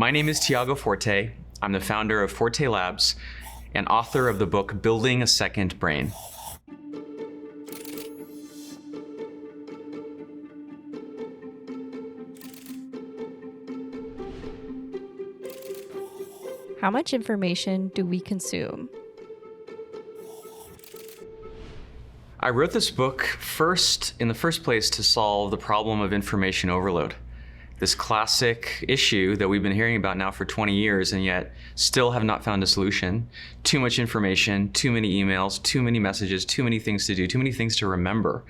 My name is Tiago Forte. I'm the founder of Forte Labs and author of the book Building a Second Brain. How much information do we consume? I wrote this book in the first place to solve the problem of information overload. This classic issue that we've been hearing about now for 20 years and yet still have not found a solution. Too much information, too many emails, too many messages, too many things to do, too many things to remember.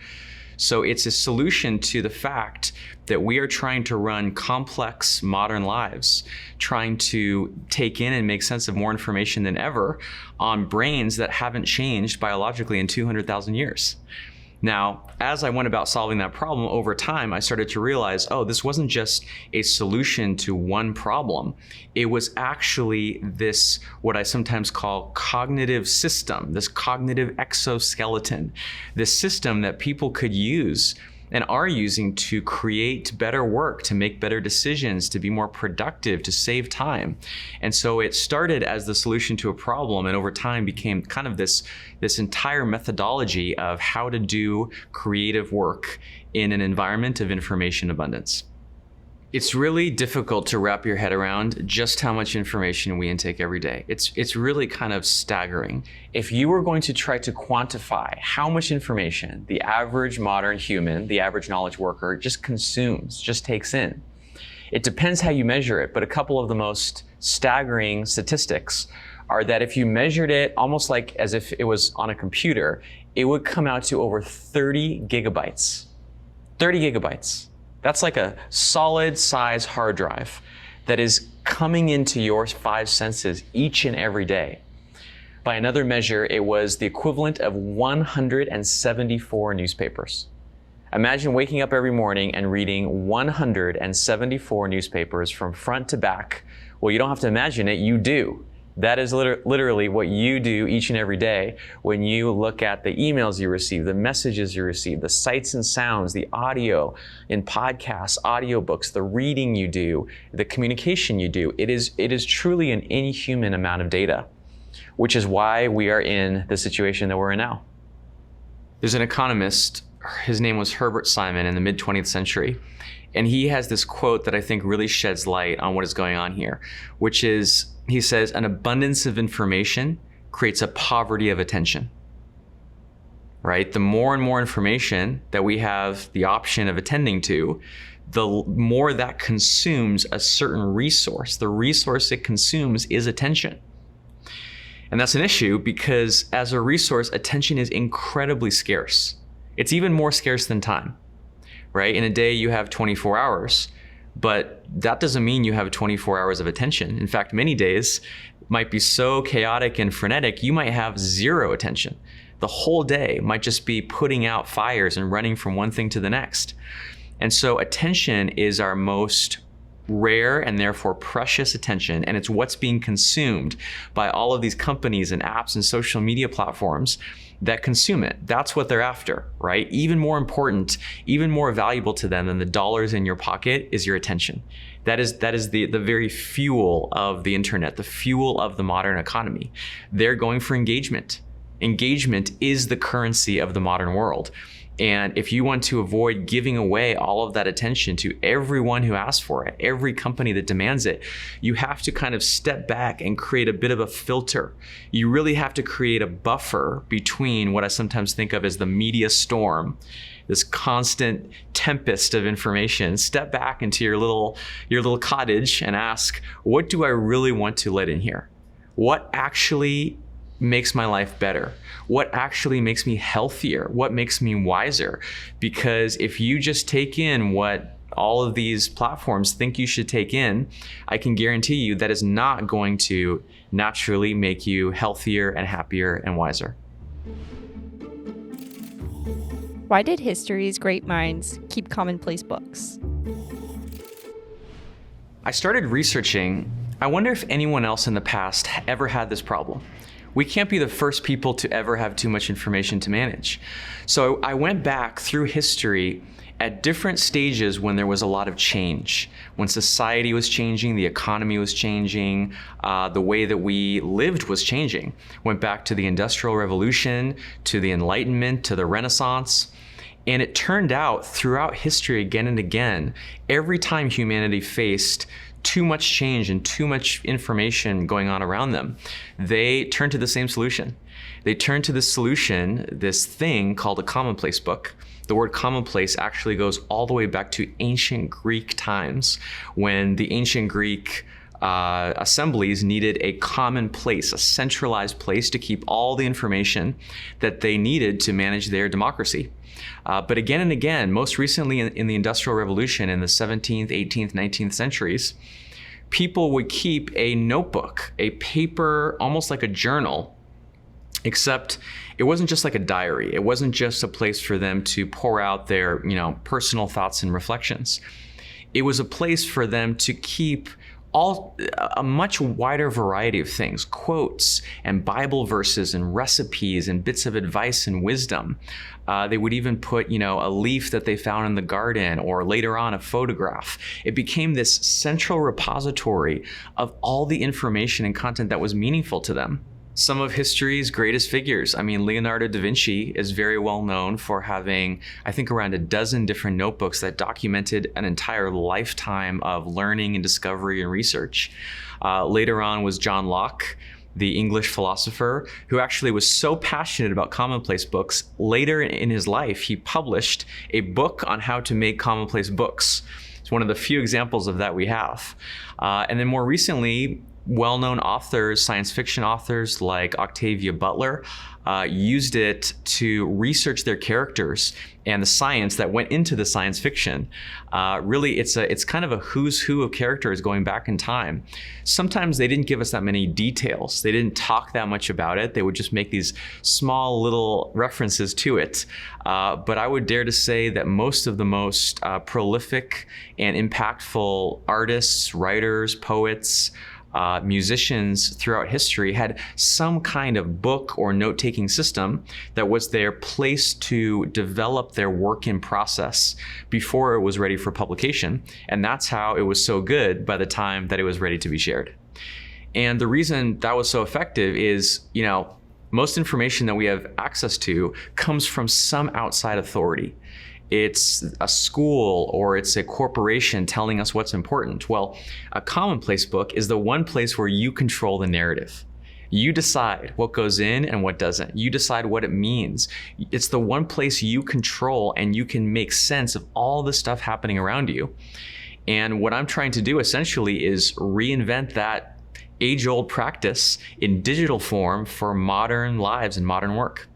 So it's a solution to the fact that we are trying to run complex modern lives, trying to take in and make sense of more information than ever on brains that haven't changed biologically in 200,000 years. Now, as I went about solving that problem over time, I started to realize, this wasn't just a solution to one problem. It was actually this, what I sometimes call cognitive system, this cognitive exoskeleton, this system that people could use and are using to create better work, to make better decisions, to be more productive, to save time. And so it started as the solution to a problem and over time became kind of this entire methodology of how to do creative work in an environment of information abundance. It's really difficult to wrap your head around just how much information we intake every day. It's really kind of staggering. If you were going to try to quantify how much information the average modern human, the average knowledge worker, just consumes, just takes in, it depends how you measure it, but a couple of the most staggering statistics are that if you measured it almost like as if it was on a computer, it would come out to over 30 gigabytes. 30 gigabytes. That's like a solid size hard drive that is coming into your five senses each and every day. By another measure, it was the equivalent of 174 newspapers. Imagine waking up every morning and reading 174 newspapers from front to back. Well, you don't have to imagine it, you do. That is literally what you do each and every day when you look at the emails you receive, the messages you receive, the sights and sounds, the audio in podcasts, audiobooks, the reading you do, the communication you do. It is truly an inhuman amount of data, which is why we are in the situation that we're in now. There's an economist, his name was Herbert Simon in the mid-20th century, and he has this quote that I think really sheds light on what is going on here, which is, he says, an abundance of information creates a poverty of attention, right? The more and more information that we have the option of attending to, the more that consumes a certain resource. The resource it consumes is attention. And that's an issue because as a resource, attention is incredibly scarce. It's even more scarce than time, right? In a day, you have 24 hours. But that doesn't mean you have 24 hours of attention. In fact, many days might be so chaotic and frenetic, you might have zero attention. The whole day might just be putting out fires and running from one thing to the next. And so attention is our most rare and therefore precious attention, and it's what's being consumed by all of these companies and apps and social media platforms that consume it. That's what they're after, right? Even more important, even more valuable to them than the dollars in your pocket is your attention. That is the very fuel of the internet, the fuel of the modern economy. They're going for engagement. Engagement is the currency of the modern world. And if you want to avoid giving away all of that attention to everyone who asks for it, every company that demands it, you have to kind of step back and create a bit of a filter. You really have to create a buffer between what I sometimes think of as the media storm, this constant tempest of information. Step back into your little cottage and ask, what do I really want to let in here? What actually makes my life better? What actually makes me healthier? What makes me wiser? Because if you just take in what all of these platforms think you should take in, I can guarantee you that is not going to naturally make you healthier and happier and wiser. Why did history's great minds keep commonplace books? I started researching, I wonder if anyone else in the past ever had this problem. We can't be the first people to ever have too much information to manage. So I went back through history at different stages when there was a lot of change, when society was changing, the economy was changing, the way that we lived was changing. Went back to the Industrial Revolution, to the Enlightenment, to the Renaissance. And it turned out throughout history again and again, every time humanity faced too much change and too much information going on around them, they turned to the same solution. They turned to this solution, this thing called a commonplace book. The word commonplace actually goes all the way back to ancient Greek times, when the ancient Greek assemblies needed a common place, a centralized place to keep all the information that they needed to manage their democracy. But again and again, most recently in the Industrial Revolution in the 17th, 18th, 19th centuries, people would keep a notebook, a paper, almost like a journal, except it wasn't just like a diary. It wasn't just a place for them to pour out their, personal thoughts and reflections. It was a place for them to keep a much wider variety of things, quotes and Bible verses and recipes and bits of advice and wisdom. They would even put, a leaf that they found in the garden, or later on a photograph. It became this central repository of all the information and content that was meaningful to them. Some of history's greatest figures. Leonardo da Vinci is very well known for having, I think, around a dozen different notebooks that documented an entire lifetime of learning and discovery and research. Later on was John Locke, the English philosopher, who actually was so passionate about commonplace books. Later in his life, he published a book on how to make commonplace books. It's one of the few examples of that we have. And then more recently, well-known authors, science fiction authors like Octavia Butler, used it to research their characters and the science that went into the science fiction. Really, it's kind of a who's who of characters going back in time. Sometimes they didn't give us that many details. They didn't talk that much about it. They would just make these small little references to it. But I would dare to say that most of the most prolific and impactful artists, writers, poets, musicians throughout history had some kind of book or note-taking system that was their place to develop their work in process before it was ready for publication. And that's how it was so good by the time that it was ready to be shared. And the reason that was so effective is, most information that we have access to comes from some outside authority. It's a school or it's a corporation telling us what's important. Well, a commonplace book is the one place where you control the narrative. You decide what goes in and what doesn't. You decide what it means. It's the one place you control, and you can make sense of all the stuff happening around you. And what I'm trying to do essentially is reinvent that age-old practice in digital form for modern lives and modern work.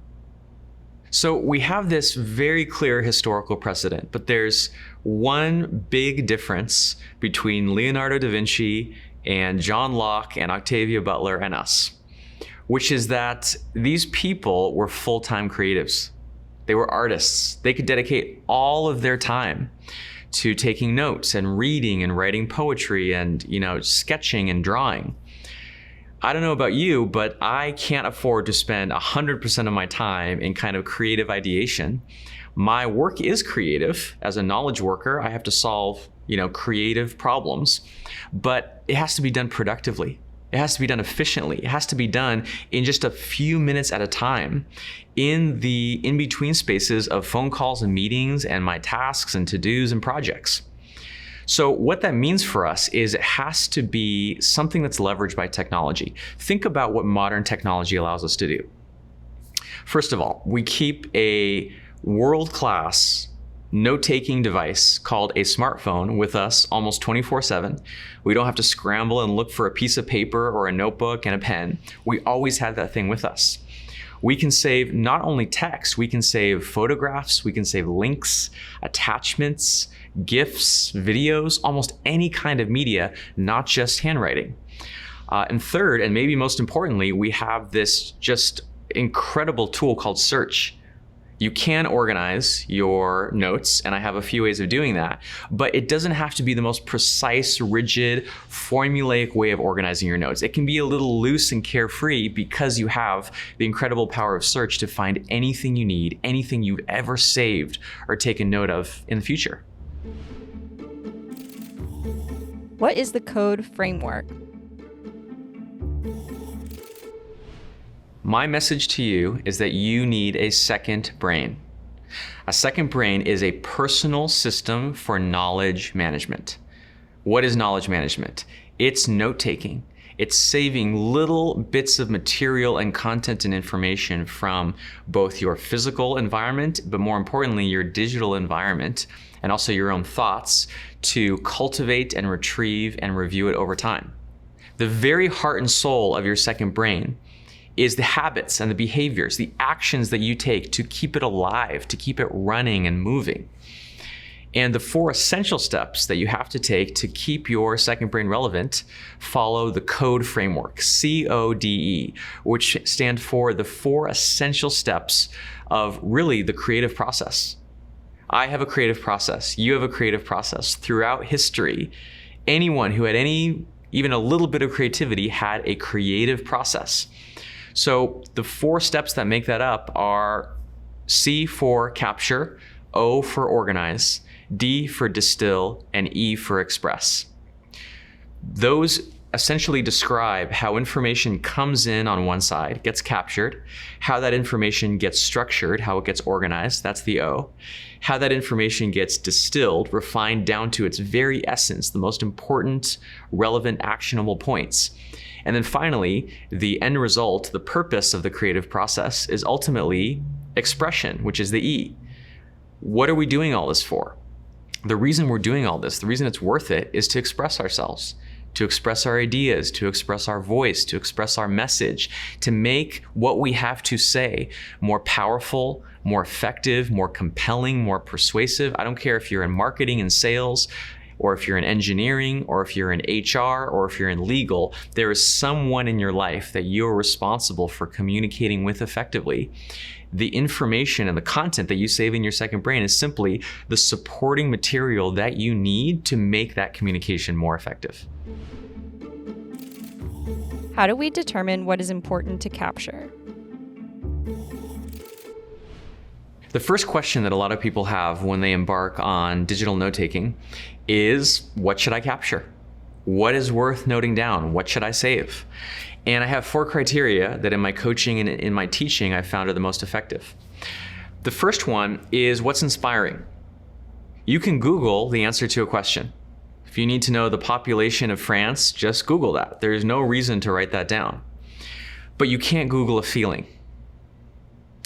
So we have this very clear historical precedent, but there's one big difference between Leonardo da Vinci and John Locke and Octavia Butler and us, which is that these people were full-time creatives. They were artists. They could dedicate all of their time to taking notes and reading and writing poetry and, sketching and drawing. I don't know about you, but I can't afford to spend 100% of my time in kind of creative ideation. My work is creative. As a knowledge worker, I have to solve, creative problems, but it has to be done productively. It has to be done efficiently. It has to be done in just a few minutes at a time in the in-between spaces of phone calls and meetings and my tasks and to-dos and projects. So what that means for us is it has to be something that's leveraged by technology. Think about what modern technology allows us to do. First of all, we keep a world-class note-taking device called a smartphone with us almost 24/7. We don't have to scramble and look for a piece of paper or a notebook and a pen. We always have that thing with us. We can save not only text, we can save photographs, we can save links, attachments, GIFs, videos, almost any kind of media, not just handwriting. And third, and maybe most importantly, we have this just incredible tool called search. You can organize your notes, and I have a few ways of doing that, but it doesn't have to be the most precise, rigid, formulaic way of organizing your notes. It can be a little loose and carefree because you have the incredible power of search to find anything you need, anything you've ever saved or taken note of in the future. What is the code framework? My message to you is that you need a second brain. A second brain is a personal system for knowledge management. What is knowledge management? It's note-taking. It's saving little bits of material and content and information from both your physical environment, but more importantly, your digital environment, and also your own thoughts to cultivate and retrieve and review it over time. The very heart and soul of your second brain is the habits and the behaviors, the actions that you take to keep it alive, to keep it running and moving. And the 4 essential steps that you have to take to keep your second brain relevant follow the code framework, CODE, which stand for the 4 essential steps of really the creative process. I have a creative process. You have a creative process. Throughout history, anyone who had even a little bit of creativity had a creative process. So the 4 steps that make that up are C for capture, O for organize, D for distill, and E for express. Those essentially describe how information comes in on one side, gets captured, how that information gets structured, how it gets organized, that's the O, how that information gets distilled, refined down to its very essence, the most important, relevant, actionable points. And then finally, the end result, the purpose of the creative process is ultimately expression, which is the E. What are we doing all this for? The reason we're doing all this, the reason it's worth it, is to express ourselves, to express our ideas, to express our voice, to express our message, to make what we have to say more powerful, more effective, more compelling, more persuasive. I don't care if you're in marketing and sales, or if you're in engineering, or if you're in HR, or if you're in legal, there is someone in your life that you're responsible for communicating with effectively. The information and the content that you save in your second brain is simply the supporting material that you need to make that communication more effective. How do we determine what is important to capture? The first question that a lot of people have when they embark on digital note-taking is, what should I capture? What is worth noting down? What should I save? And I have 4 criteria that in my coaching and in my teaching I found are the most effective. The first one is, what's inspiring? You can Google the answer to a question. If you need to know the population of France, just Google that. There's no reason to write that down. But you can't Google a feeling.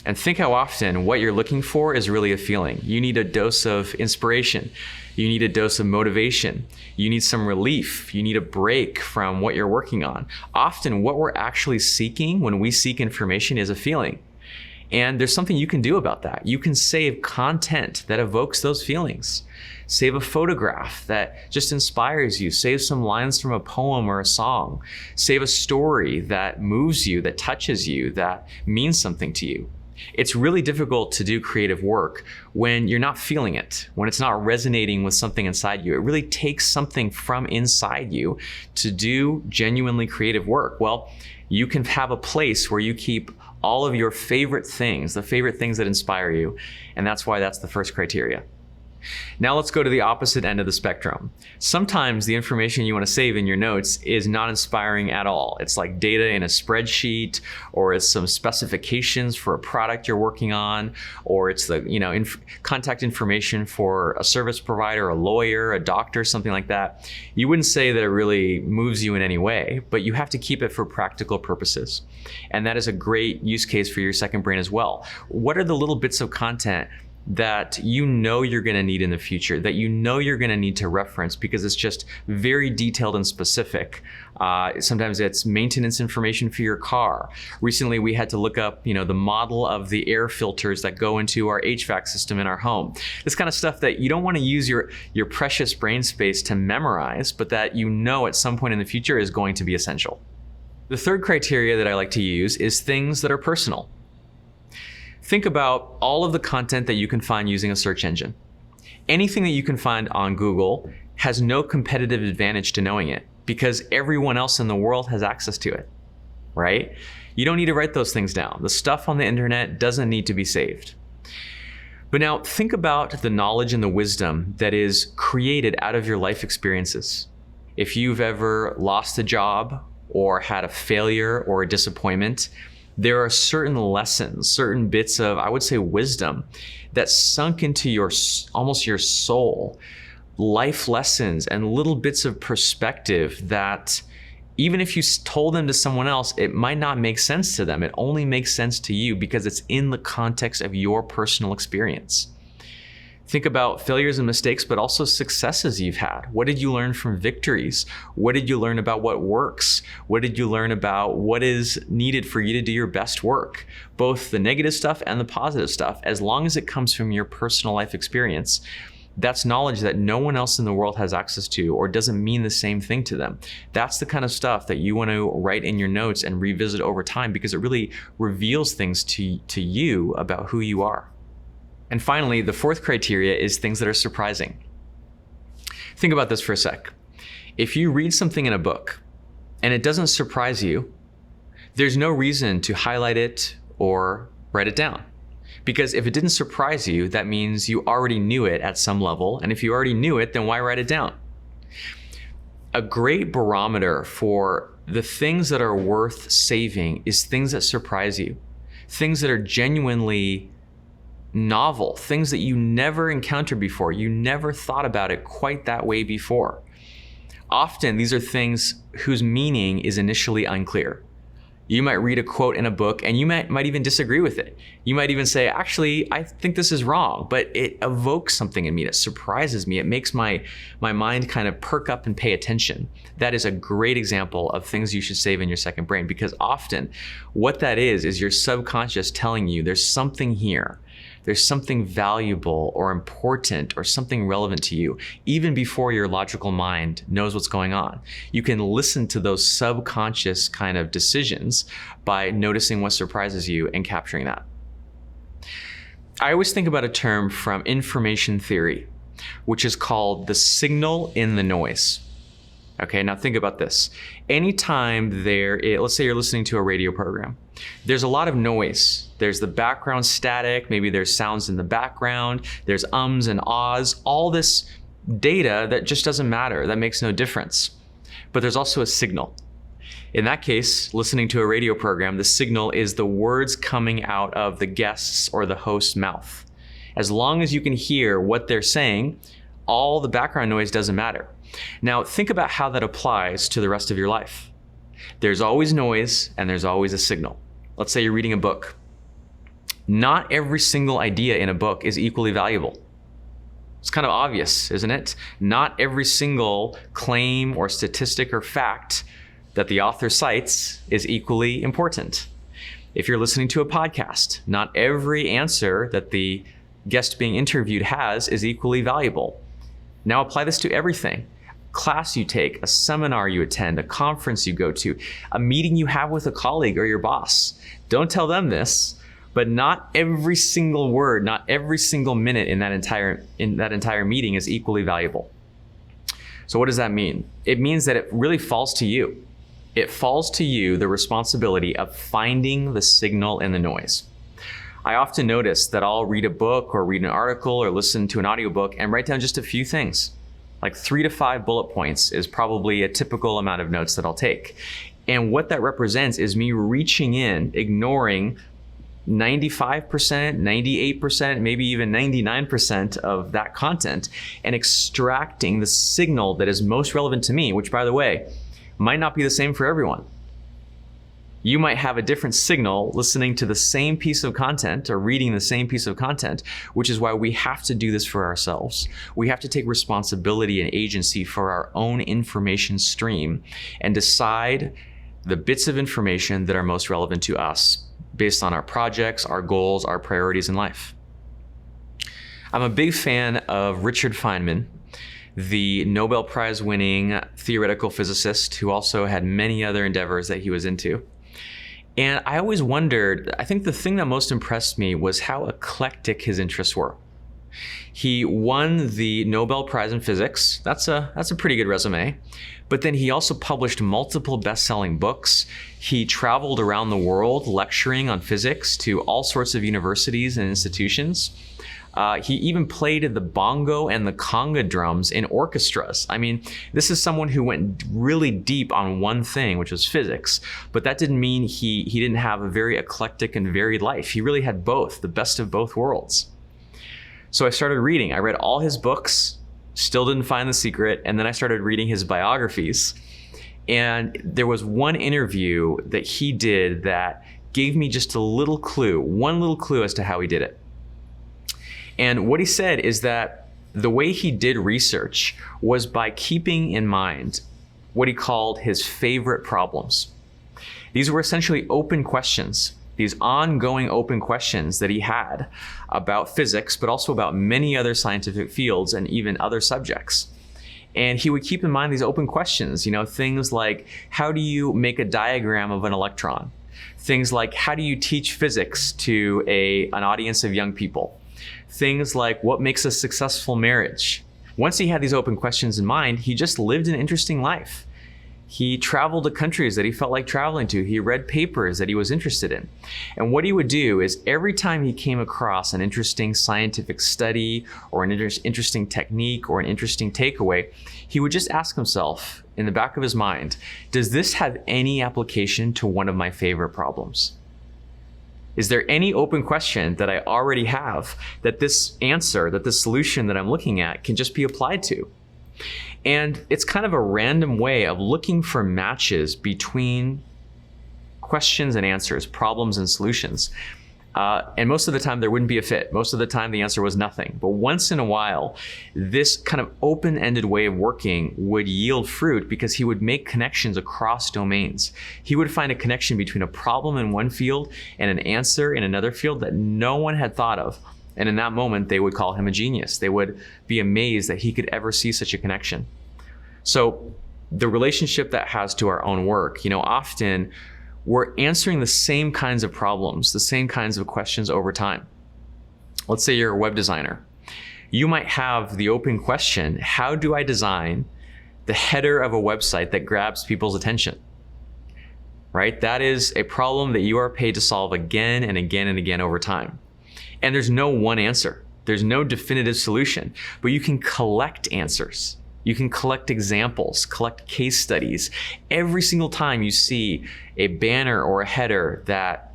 And think how often what you're looking for is really a feeling. You need a dose of inspiration. You need a dose of motivation. You need some relief. You need a break from what you're working on. Often what we're actually seeking when we seek information is a feeling. And there's something you can do about that. You can save content that evokes those feelings. Save a photograph that just inspires you. Save some lines from a poem or a song. Save a story that moves you, that touches you, that means something to you. It's really difficult to do creative work when you're not feeling it, when it's not resonating with something inside you. It really takes something from inside you to do genuinely creative work. Well, you can have a place where you keep all of your favorite things, the favorite things that inspire you, and that's why that's the first criteria. Now let's go to the opposite end of the spectrum. Sometimes the information you want to save in your notes is not inspiring at all. It's like data in a spreadsheet, or it's some specifications for a product you're working on, or it's the contact information for a service provider, a lawyer, a doctor, something like that. You wouldn't say that it really moves you in any way, but you have to keep it for practical purposes. And that is a great use case for your second brain as well. What are the little bits of content that you know you're going to need in the future, that you know you're going to need to reference because it's just very detailed and specific? Sometimes it's maintenance information for your car. Recently, we had to look up, the model of the air filters that go into our HVAC system in our home. This kind of stuff that you don't want to use your precious brain space to memorize, but that at some point in the future is going to be essential. The third criteria that I like to use is things that are personal. Think about all of the content that you can find using a search engine. Anything that you can find on Google has no competitive advantage to knowing it because everyone else in the world has access to it, right? You don't need to write those things down. The stuff on the internet doesn't need to be saved. But now think about the knowledge and the wisdom that is created out of your life experiences. If you've ever lost a job or had a failure or a disappointment, there are certain lessons, certain bits of, I would say, wisdom that sunk into almost your soul, life lessons and little bits of perspective that even if you told them to someone else, it might not make sense to them. It only makes sense to you because it's in the context of your personal experience. Think about failures and mistakes, but also successes you've had. What did you learn from victories? What did you learn about what works? What did you learn about what is needed for you to do your best work? Both the negative stuff and the positive stuff, as long as it comes from your personal life experience, that's knowledge that no one else in the world has access to or doesn't mean the same thing to them. That's the kind of stuff that you want to write in your notes and revisit over time because it really reveals things to you about who you are. And finally, the fourth criteria is things that are surprising. Think about this for a sec. If you read something in a book and it doesn't surprise you, there's no reason to highlight it or write it down. Because if it didn't surprise you, that means you already knew it at some level. And if you already knew it, then why write it down? A great barometer for the things that are worth saving is things that surprise you. Things that are genuinely novel, things that you never encountered before. You never thought about it quite that way before. Often these are things whose meaning is initially unclear. You might read a quote in a book and you might even disagree with it. You might even say, actually, I think this is wrong, but it evokes something in me that surprises me. It makes my mind kind of perk up and pay attention. That is a great example of things you should save in your second brain because often what that is your subconscious telling you there's something here. There's something valuable or important or something relevant to you, even before your logical mind knows what's going on. You can listen to those subconscious kind of decisions by noticing what surprises you and capturing that. I always think about a term from information theory, which is called the signal in the noise. Okay, now think about this. Anytime let's say you're listening to a radio program, there's a lot of noise. There's the background static, maybe there's sounds in the background, there's ums and ahs, all this data that just doesn't matter, that makes no difference. But there's also a signal. In that case, listening to a radio program, the signal is the words coming out of the guest's or the host's mouth. As long as you can hear what they're saying, all the background noise doesn't matter. Now, think about how that applies to the rest of your life. There's always noise and there's always a signal. Let's say you're reading a book. Not every single idea in a book is equally valuable. It's kind of obvious, isn't it? Not every single claim or statistic or fact that the author cites is equally important. If you're listening to a podcast, not every answer that the guest being interviewed has is equally valuable. Now apply this to everything. Class you take, a seminar you attend, a conference you go to, a meeting you have with a colleague or your boss. Don't tell them this, but not every single word, not every single minute in that entire meeting is equally valuable. So what does that mean? It means that it really falls to you. It falls to you the responsibility of finding the signal in the noise. I often notice that I'll read a book or read an article or listen to an audiobook and write down just a few things. Like 3 to 5 bullet points is probably a typical amount of notes that I'll take. And what that represents is me reaching in, ignoring 95%, 98%, maybe even 99% of that content and extracting the signal that is most relevant to me, which by the way, might not be the same for everyone. You might have a different signal listening to the same piece of content or reading the same piece of content, which is why we have to do this for ourselves. We have to take responsibility and agency for our own information stream and decide the bits of information that are most relevant to us based on our projects, our goals, our priorities in life. I'm a big fan of Richard Feynman, the Nobel Prize winning theoretical physicist who also had many other endeavors that he was into. And I always wondered, I think the thing that most impressed me was how eclectic his interests were. He won the Nobel Prize in Physics. That's a pretty good resume. But then he also published multiple best-selling books. He traveled around the world lecturing on physics to all sorts of universities and institutions. He even played the bongo and the conga drums in orchestras. I mean, this is someone who went really deep on one thing, which was physics. But that didn't mean he didn't have a very eclectic and varied life. He really had both, the best of both worlds. So I started reading. I read all his books, still didn't find the secret, and then I started reading his biographies. And there was one interview that he did that gave me just a little clue, one little clue as to how he did it. And what he said is that the way he did research was by keeping in mind what he called his favorite problems. These were essentially open questions, these ongoing open questions that he had about physics, but also about many other scientific fields and even other subjects. And he would keep in mind these open questions, things like, how do you make a diagram of an electron? Things like, how do you teach physics to an audience of young people? Things like, what makes a successful marriage? Once he had these open questions in mind, he just lived an interesting life. He traveled to countries that he felt like traveling to. He read papers that he was interested in. And what he would do is every time he came across an interesting scientific study or an interesting technique or an interesting takeaway, he would just ask himself in the back of his mind, does this have any application to one of my favorite problems? Is there any open question that I already have that this answer, that this solution that I'm looking at can just be applied to? And it's kind of a random way of looking for matches between questions and answers, problems and solutions. And most of the time there wouldn't be a fit. Most of the time the answer was nothing. But once in a while, this kind of open-ended way of working would yield fruit because he would make connections across domains. He would find a connection between a problem in one field and an answer in another field that no one had thought of. And in that moment, they would call him a genius. They would be amazed that he could ever see such a connection. So the relationship that has to our own work, often we're answering the same kinds of problems, the same kinds of questions over time. Let's say you're a web designer. You might have the open question, how do I design the header of a website that grabs people's attention? Right? That is a problem that you are paid to solve again and again and again over time. And there's no one answer. There's no definitive solution, but you can collect answers. You can collect examples, collect case studies. Every single time you see a banner or a header that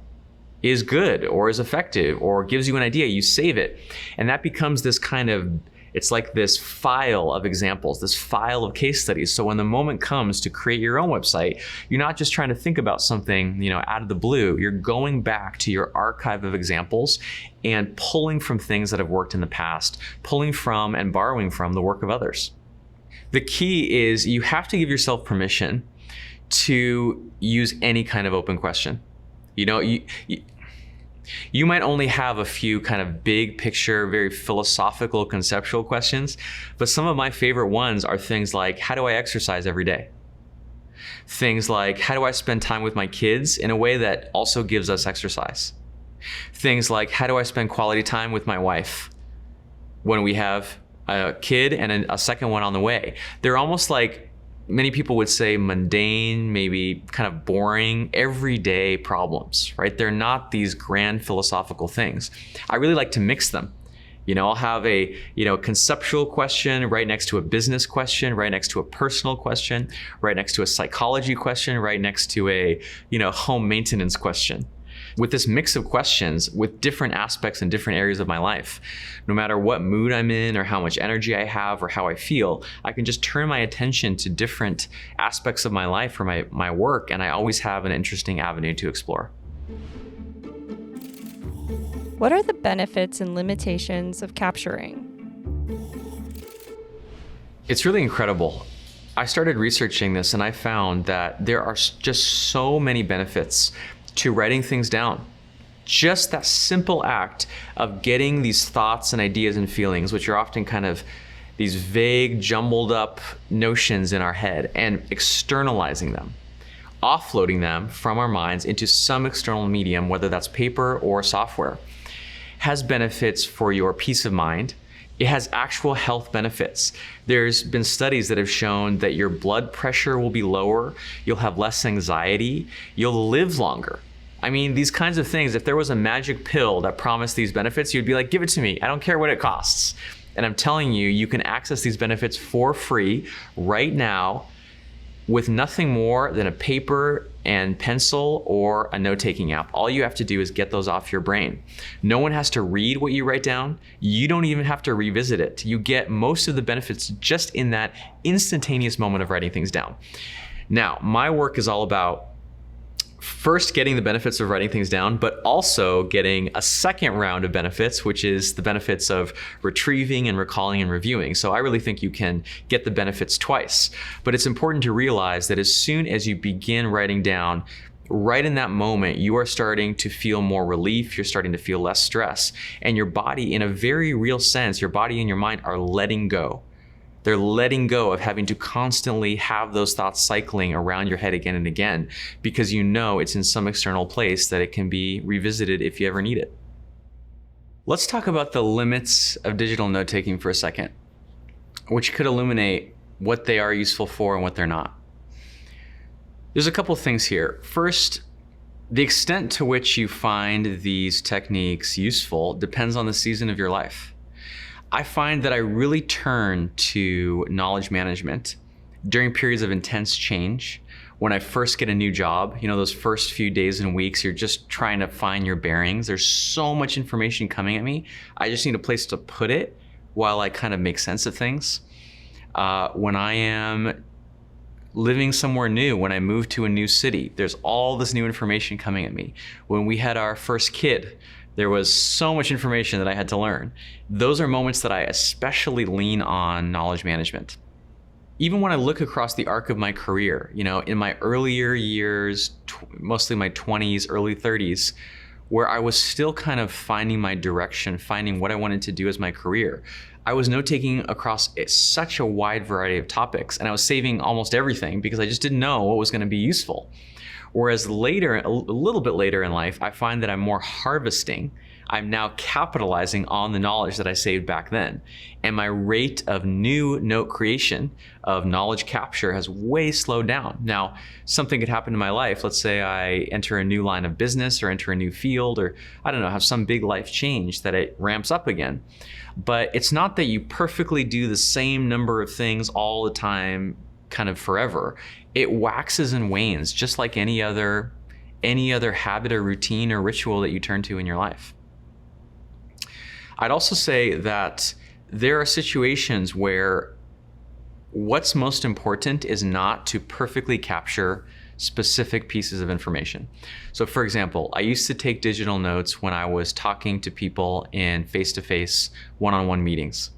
is good or is effective or gives you an idea, you save it. And that becomes this kind of, it's like this file of examples, this file of case studies. So when the moment comes to create your own website, you're not just trying to think about something, out of the blue. You're going back to your archive of examples and pulling from things that have worked in the past, pulling from and borrowing from the work of others. The key is you have to give yourself permission to use any kind of open question. You might only have a few kind of big picture, very philosophical, conceptual questions, but some of my favorite ones are things like, how do I exercise every day? Things like, how do I spend time with my kids in a way that also gives us exercise? Things like, how do I spend quality time with my wife when we have a kid and a second one on the way? They're almost like, many people would say, mundane, maybe kind of boring, everyday problems, right? They're not these grand philosophical things. I really like to mix them. I'll have a conceptual question right next to a business question, right next to a personal question, right next to a psychology question, right next to a home maintenance question. With this mix of questions with different aspects and different areas of my life, no matter what mood I'm in or how much energy I have or how I feel, I can just turn my attention to different aspects of my life or my work, and I always have an interesting avenue to explore. What are the benefits and limitations of capturing? It's really incredible. I started researching this and I found that there are just so many benefits to writing things down. Just that simple act of getting these thoughts and ideas and feelings, which are often kind of these vague, jumbled up notions in our head, and externalizing them offloading them from our minds into some external medium, whether that's paper or software, has benefits for your peace of mind. It has actual health benefits. There's been studies that have shown that your blood pressure will be lower, you'll have less anxiety, you'll live longer. I mean, these kinds of things, if there was a magic pill that promised these benefits, you'd be like, give it to me. I don't care what it costs. And I'm telling you, you can access these benefits for free right now with nothing more than a paper and pencil or a note-taking app. All you have to do is get those off your brain. No one has to read what you write down. You don't even have to revisit it. You get most of the benefits just in that instantaneous moment of writing things down. Now, my work is all about first getting the benefits of writing things down, but also getting a second round of benefits, which is the benefits of retrieving and recalling and reviewing. So I really think you can get the benefits twice. But it's important to realize that as soon as you begin writing down, right in that moment, you are starting to feel more relief, you're starting to feel less stress, and your body, in a very real sense, your body and your mind are letting go. They're letting go of having to constantly have those thoughts cycling around your head again and again, because you know it's in some external place that it can be revisited if you ever need it. Let's talk about the limits of digital note-taking for a second, which could illuminate what they are useful for and what they're not. There's a couple things here. First, the extent to which you find these techniques useful depends on the season of your life. I find that I really turn to knowledge management during periods of intense change. When I first get a new job, those first few days and weeks, you're just trying to find your bearings. There's so much information coming at me. I just need a place to put it while I kind of make sense of things. When I am living somewhere new, when I move to a new city, there's all this new information coming at me. When we had our first kid, there was so much information that I had to learn. Those are moments that I especially lean on knowledge management. Even when I look across the arc of my career, in my earlier years, mostly my 20s, early 30s, where I was still kind of finding my direction, finding what I wanted to do as my career, I was note-taking across such a wide variety of topics, and I was saving almost everything because I just didn't know what was going to be useful. Whereas later, a little bit later in life, I find that I'm more harvesting. I'm now capitalizing on the knowledge that I saved back then. And my rate of new note creation, of knowledge capture, has way slowed down. Now, something could happen in my life. Let's say I enter a new line of business or enter a new field, or I don't know, have some big life change that it ramps up again. But it's not that you perfectly do the same number of things all the time, kind of forever. It waxes and wanes, just like any other habit or routine or ritual that you turn to in your life. I'd also say that there are situations where what's most important is not to perfectly capture specific pieces of information. So for example, I used to take digital notes when I was talking to people in face-to-face, one-on-one meetings.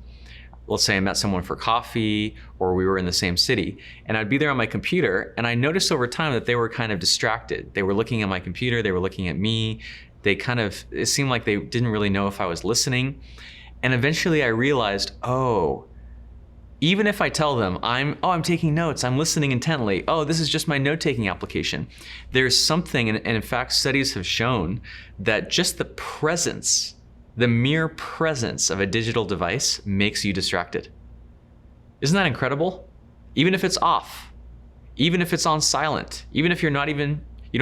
Let's say I met someone for coffee, or we were in the same city, and I'd be there on my computer, and I noticed over time that they were kind of distracted. They were looking at my computer, they were looking at me. It seemed like they didn't really know if I was listening. And eventually I realized, even if I tell them, I'm taking notes, I'm listening intently, this is just my note-taking application. There's something, and in fact, studies have shown that just the mere presence of a digital device makes you distracted. Isn't that incredible? Even if it's off, even if it's on silent, even if you don't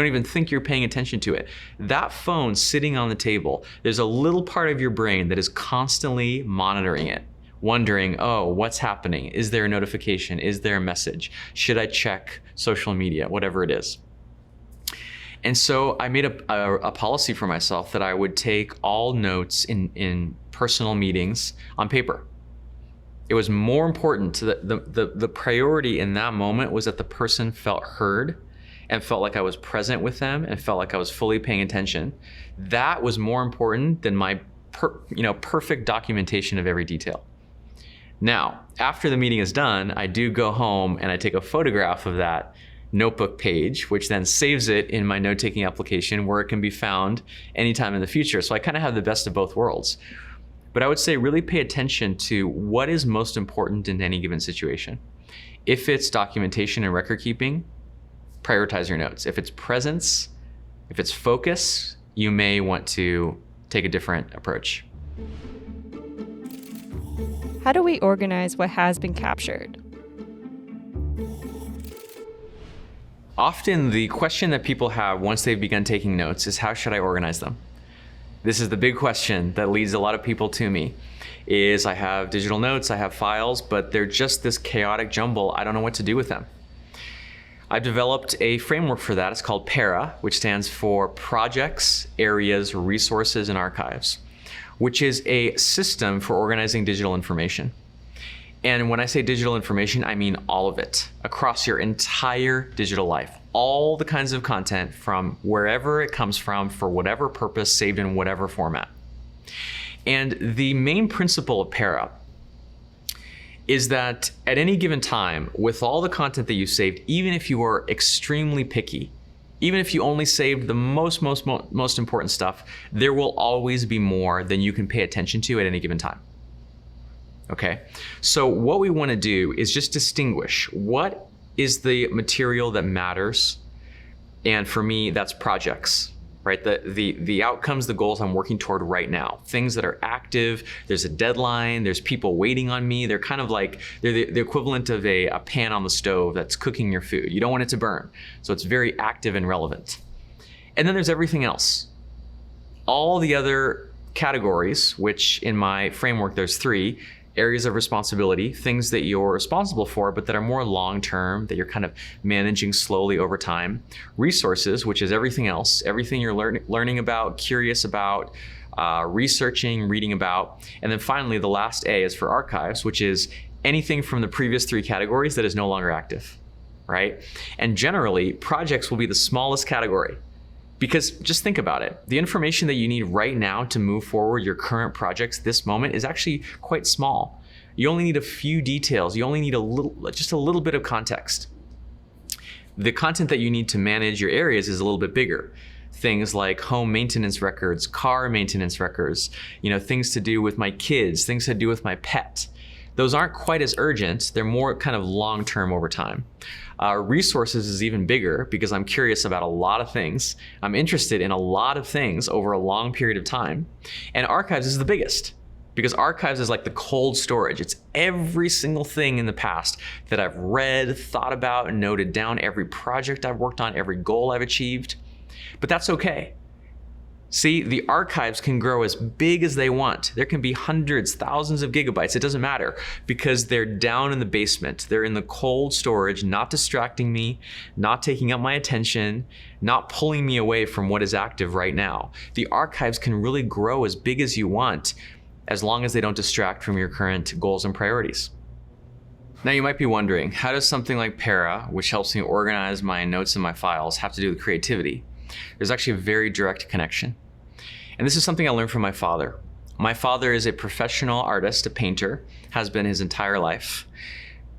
even think you're paying attention to it, that phone sitting on the table, there's a little part of your brain that is constantly monitoring it, wondering, what's happening? Is there a notification? Is there a message? Should I check social media? Whatever it is. And so I made a policy for myself that I would take all notes in personal meetings on paper. It was more important to the priority in that moment was that the person felt heard and felt like I was present with them and felt like I was fully paying attention. That was more important than my perfect documentation of every detail. Now, after the meeting is done, I do go home and I take a photograph of that notebook page, which then saves it in my note-taking application where it can be found anytime in the future. So I kind of have the best of both worlds. But I would say really pay attention to what is most important in any given situation. If it's documentation and record keeping, prioritize your notes. If it's presence, if it's focus, you may want to take a different approach. How do we organize what has been captured? Often the question that people have once they've begun taking notes is, how should I organize them? This is the big question that leads a lot of people to me, is I have digital notes, I have files, but they're just this chaotic jumble. I don't know what to do with them. I've developed a framework for that. It's called PARA, which stands for Projects, Areas, Resources, and Archives, which is a system for organizing digital information. And when I say digital information, I mean all of it, across your entire digital life. All the kinds of content from wherever it comes from, for whatever purpose, saved in whatever format. And the main principle of PARA is that at any given time, with all the content that you saved, even if you are extremely picky, even if you only saved the most important stuff, there will always be more than you can pay attention to at any given time. Okay, so what we want to do is just distinguish what is the material that matters, and for me, that's projects, right? The outcomes, the goals I'm working toward right now, things that are active. There's a deadline. There's people waiting on me. They're kind of like they're the equivalent of a pan on the stove that's cooking your food. You don't want it to burn, so it's very active and relevant. And then there's everything else, all the other categories, which in my framework there's 3. Areas of responsibility, things that you're responsible for, but that are more long-term, that you're kind of managing slowly over time. Resources, which is everything else, everything you're learning about, curious about, researching, reading about. And then finally, the last A is for archives, which is anything from the previous 3 categories that is no longer active, right? And generally, projects will be the smallest category. Because just think about it. The information that you need right now to move forward your current projects this moment is actually quite small. You only need a few details. You only need just a little bit of context. The content that you need to manage your areas is a little bit bigger. Things like home maintenance records, car maintenance records, things to do with my kids, things to do with my pet. Those aren't quite as urgent. They're more kind of long-term over time. Resources is even bigger because I'm curious about a lot of things. I'm interested in a lot of things over a long period of time. And archives is the biggest because archives is like the cold storage. It's every single thing in the past that I've read, thought about, and noted down, every project I've worked on, every goal I've achieved. But that's okay. See, the archives can grow as big as they want. There can be hundreds, thousands of gigabytes. It doesn't matter because they're down in the basement. They're in the cold storage, not distracting me, not taking up my attention, not pulling me away from what is active right now. The archives can really grow as big as you want as long as they don't distract from your current goals and priorities. Now you might be wondering, how does something like PARA, which helps me organize my notes and my files, have to do with creativity? There's actually a very direct connection. And this is something I learned from my father. My father is a professional artist, a painter, has been his entire life.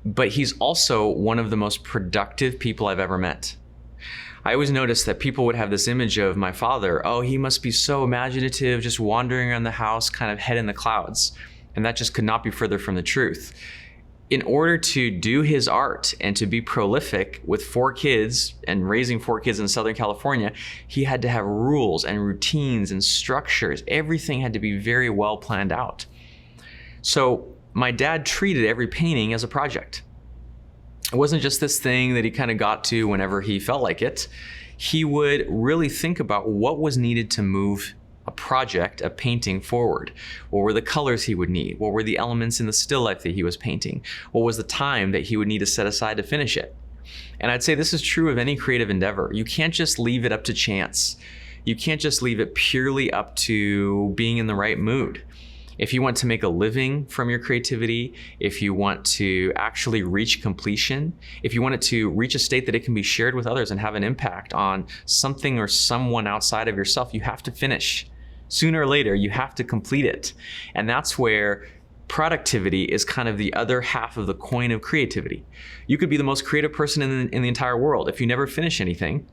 But he's also one of the most productive people I've ever met. I always noticed that people would have this image of my father, oh, he must be so imaginative, just wandering around the house, kind of head in the clouds. And that just could not be further from the truth. In order to do his art and to be prolific with 4 kids and raising 4 kids in Southern California, he had to have rules and routines and structures. Everything had to be very well planned out. So my dad treated every painting as a project. It wasn't just this thing that he kind of got to whenever he felt like it. He would really think about what was needed to move a project, a painting forward. What were the colors he would need? What were the elements in the still life that he was painting? What was the time that he would need to set aside to finish it? And I'd say this is true of any creative endeavor. You can't just leave it up to chance. You can't just leave it purely up to being in the right mood. If you want to make a living from your creativity, if you want to actually reach completion, if you want it to reach a state that it can be shared with others and have an impact on something or someone outside of yourself, you have to finish. Sooner or later, you have to complete it. And that's where productivity is kind of the other half of the coin of creativity. You could be the most creative person in the entire world. If you never finish anything,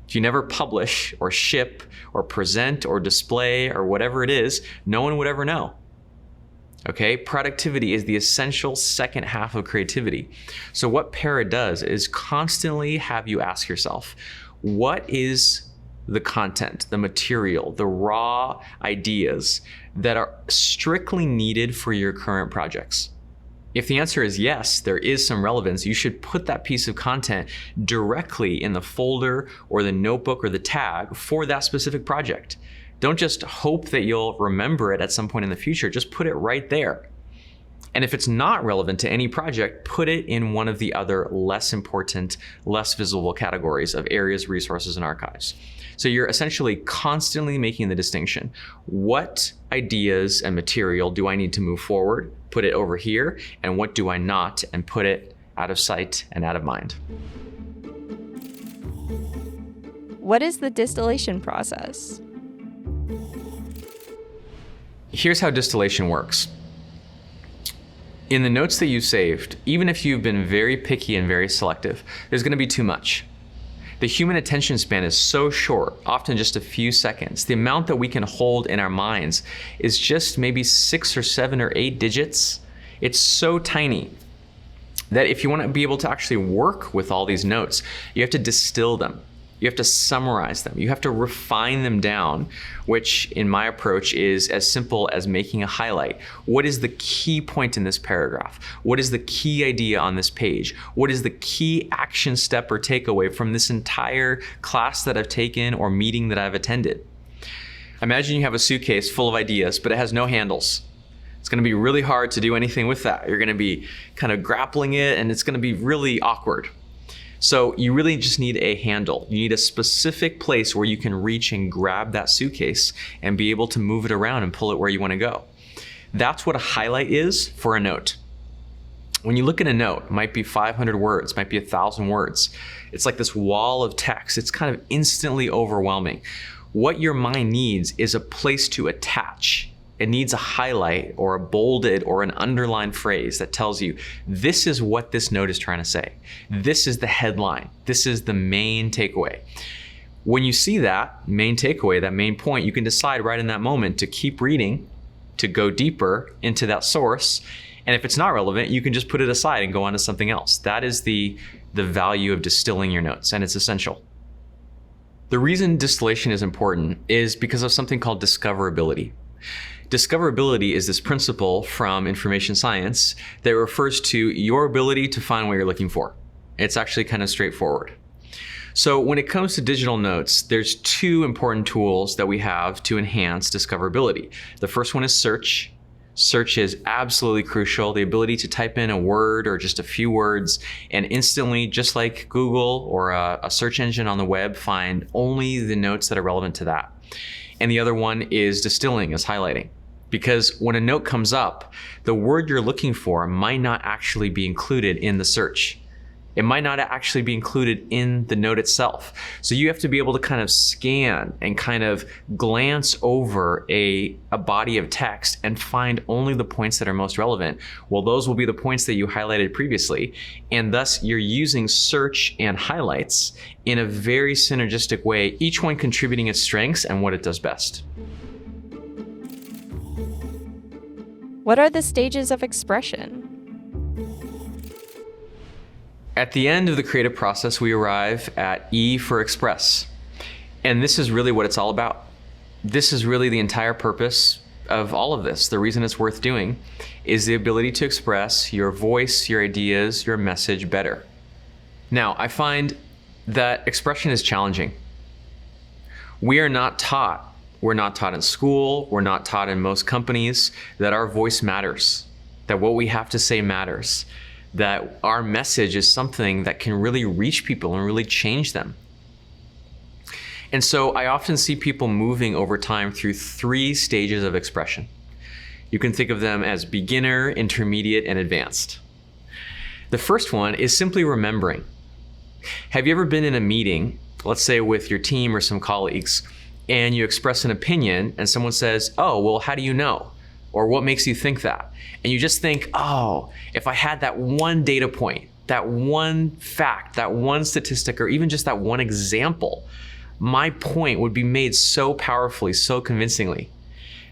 if you never publish or ship or present or display or whatever it is, no one would ever know. Okay, productivity is the essential second half of creativity. So what Para does is constantly have you ask yourself, what is the content, the material, the raw ideas that are strictly needed for your current projects? If the answer is yes, there is some relevance, you should put that piece of content directly in the folder or the notebook or the tag for that specific project. Don't just hope that you'll remember it at some point in the future, just put it right there. And if it's not relevant to any project, put it in one of the other less important, less visible categories of areas, resources, and archives. So you're essentially constantly making the distinction. What ideas and material do I need to move forward? Put it over here. And what do I not? And put it out of sight and out of mind. What is the distillation process? Here's how distillation works. In the notes that you saved, even if you've been very picky and very selective, there's going to be too much. The human attention span is so short, often just a few seconds. The amount that we can hold in our minds is just maybe 6 or 7 or 8 digits. It's so tiny that if you want to be able to actually work with all these notes, you have to distill them. You have to summarize them. You have to refine them down, which in my approach is as simple as making a highlight. What is the key point in this paragraph? What is the key idea on this page? What is the key action step or takeaway from this entire class that I've taken or meeting that I've attended? Imagine you have a suitcase full of ideas, but it has no handles. It's going to be really hard to do anything with that. You're going to be kind of grappling it, and it's going to be really awkward. So you really just need a handle. You need a specific place where you can reach and grab that suitcase and be able to move it around and pull it where you want to go. That's what a highlight is for a note. When you look at a note, it might be 500 words, might be 1,000 words. It's like this wall of text. It's kind of instantly overwhelming. What your mind needs is a place to attach. It needs a highlight or a bolded or an underlined phrase that tells you, this is what this note is trying to say. This is the headline. This is the main takeaway. When you see that main takeaway, that main point, you can decide right in that moment to keep reading, to go deeper into that source. And if it's not relevant, you can just put it aside and go on to something else. That is the value of distilling your notes, and it's essential. The reason distillation is important is because of something called discoverability. Discoverability is this principle from information science that refers to your ability to find what you're looking for. It's actually kind of straightforward. So when it comes to digital notes, there's 2 important tools that we have to enhance discoverability. The first one is search. Search is absolutely crucial. The ability to type in a word or just a few words and instantly, just like Google or a search engine on the web, find only the notes that are relevant to that. And the other one is distilling, is highlighting. Because when a note comes up, the word you're looking for might not actually be included in the search. It might not actually be included in the note itself. So you have to be able to kind of scan and kind of glance over a body of text and find only the points that are most relevant. Well, those will be the points that you highlighted previously. And thus you're using search and highlights in a very synergistic way, each one contributing its strengths and what it does best. What are the stages of expression? At the end of the creative process, we arrive at E for express. And this is really what it's all about. This is really the entire purpose of all of this. The reason it's worth doing is the ability to express your voice, your ideas, your message better. Now, I find that expression is challenging. We're not taught in school, we're not taught in most companies that our voice matters, that what we have to say matters, that our message is something that can really reach people and really change them. And so I often see people moving over time through 3 stages of expression. You can think of them as beginner, intermediate, and advanced. The first one is simply remembering. Have you ever been in a meeting, let's say with your team or some colleagues, and you express an opinion and someone says, oh, well, how do you know? Or what makes you think that? And you just think, oh, if I had that one data point, that one fact, that one statistic, or even just that one example, my point would be made so powerfully, so convincingly.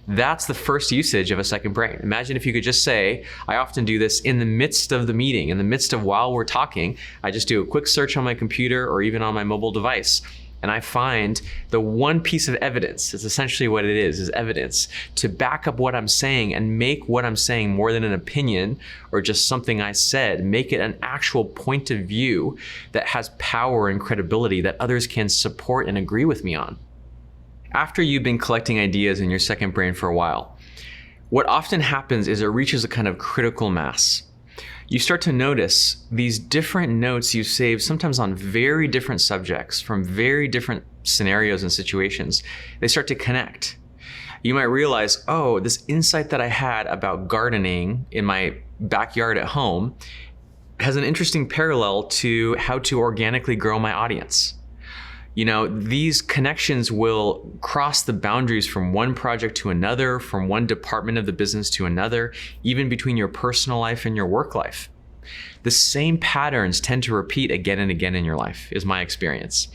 That's the first usage of a second brain. Imagine if you could just say, I often do this in the midst of the meeting, in the midst of while we're talking, I just do a quick search on my computer or even on my mobile device. And I find the one piece of evidence, is essentially what it is evidence, to back up what I'm saying and make what I'm saying more than an opinion or just something I said, make it an actual point of view that has power and credibility that others can support and agree with me on. After you've been collecting ideas in your second brain for a while, what often happens is it reaches a kind of critical mass. You start to notice these different notes you save sometimes on very different subjects from very different scenarios and situations. They start to connect. You might realize, oh, this insight that I had about gardening in my backyard at home has an interesting parallel to how to organically grow my audience. You know, these connections will cross the boundaries from one project to another, from one department of the business to another, even between your personal life and your work life. The same patterns tend to repeat again and again in your life, is my experience.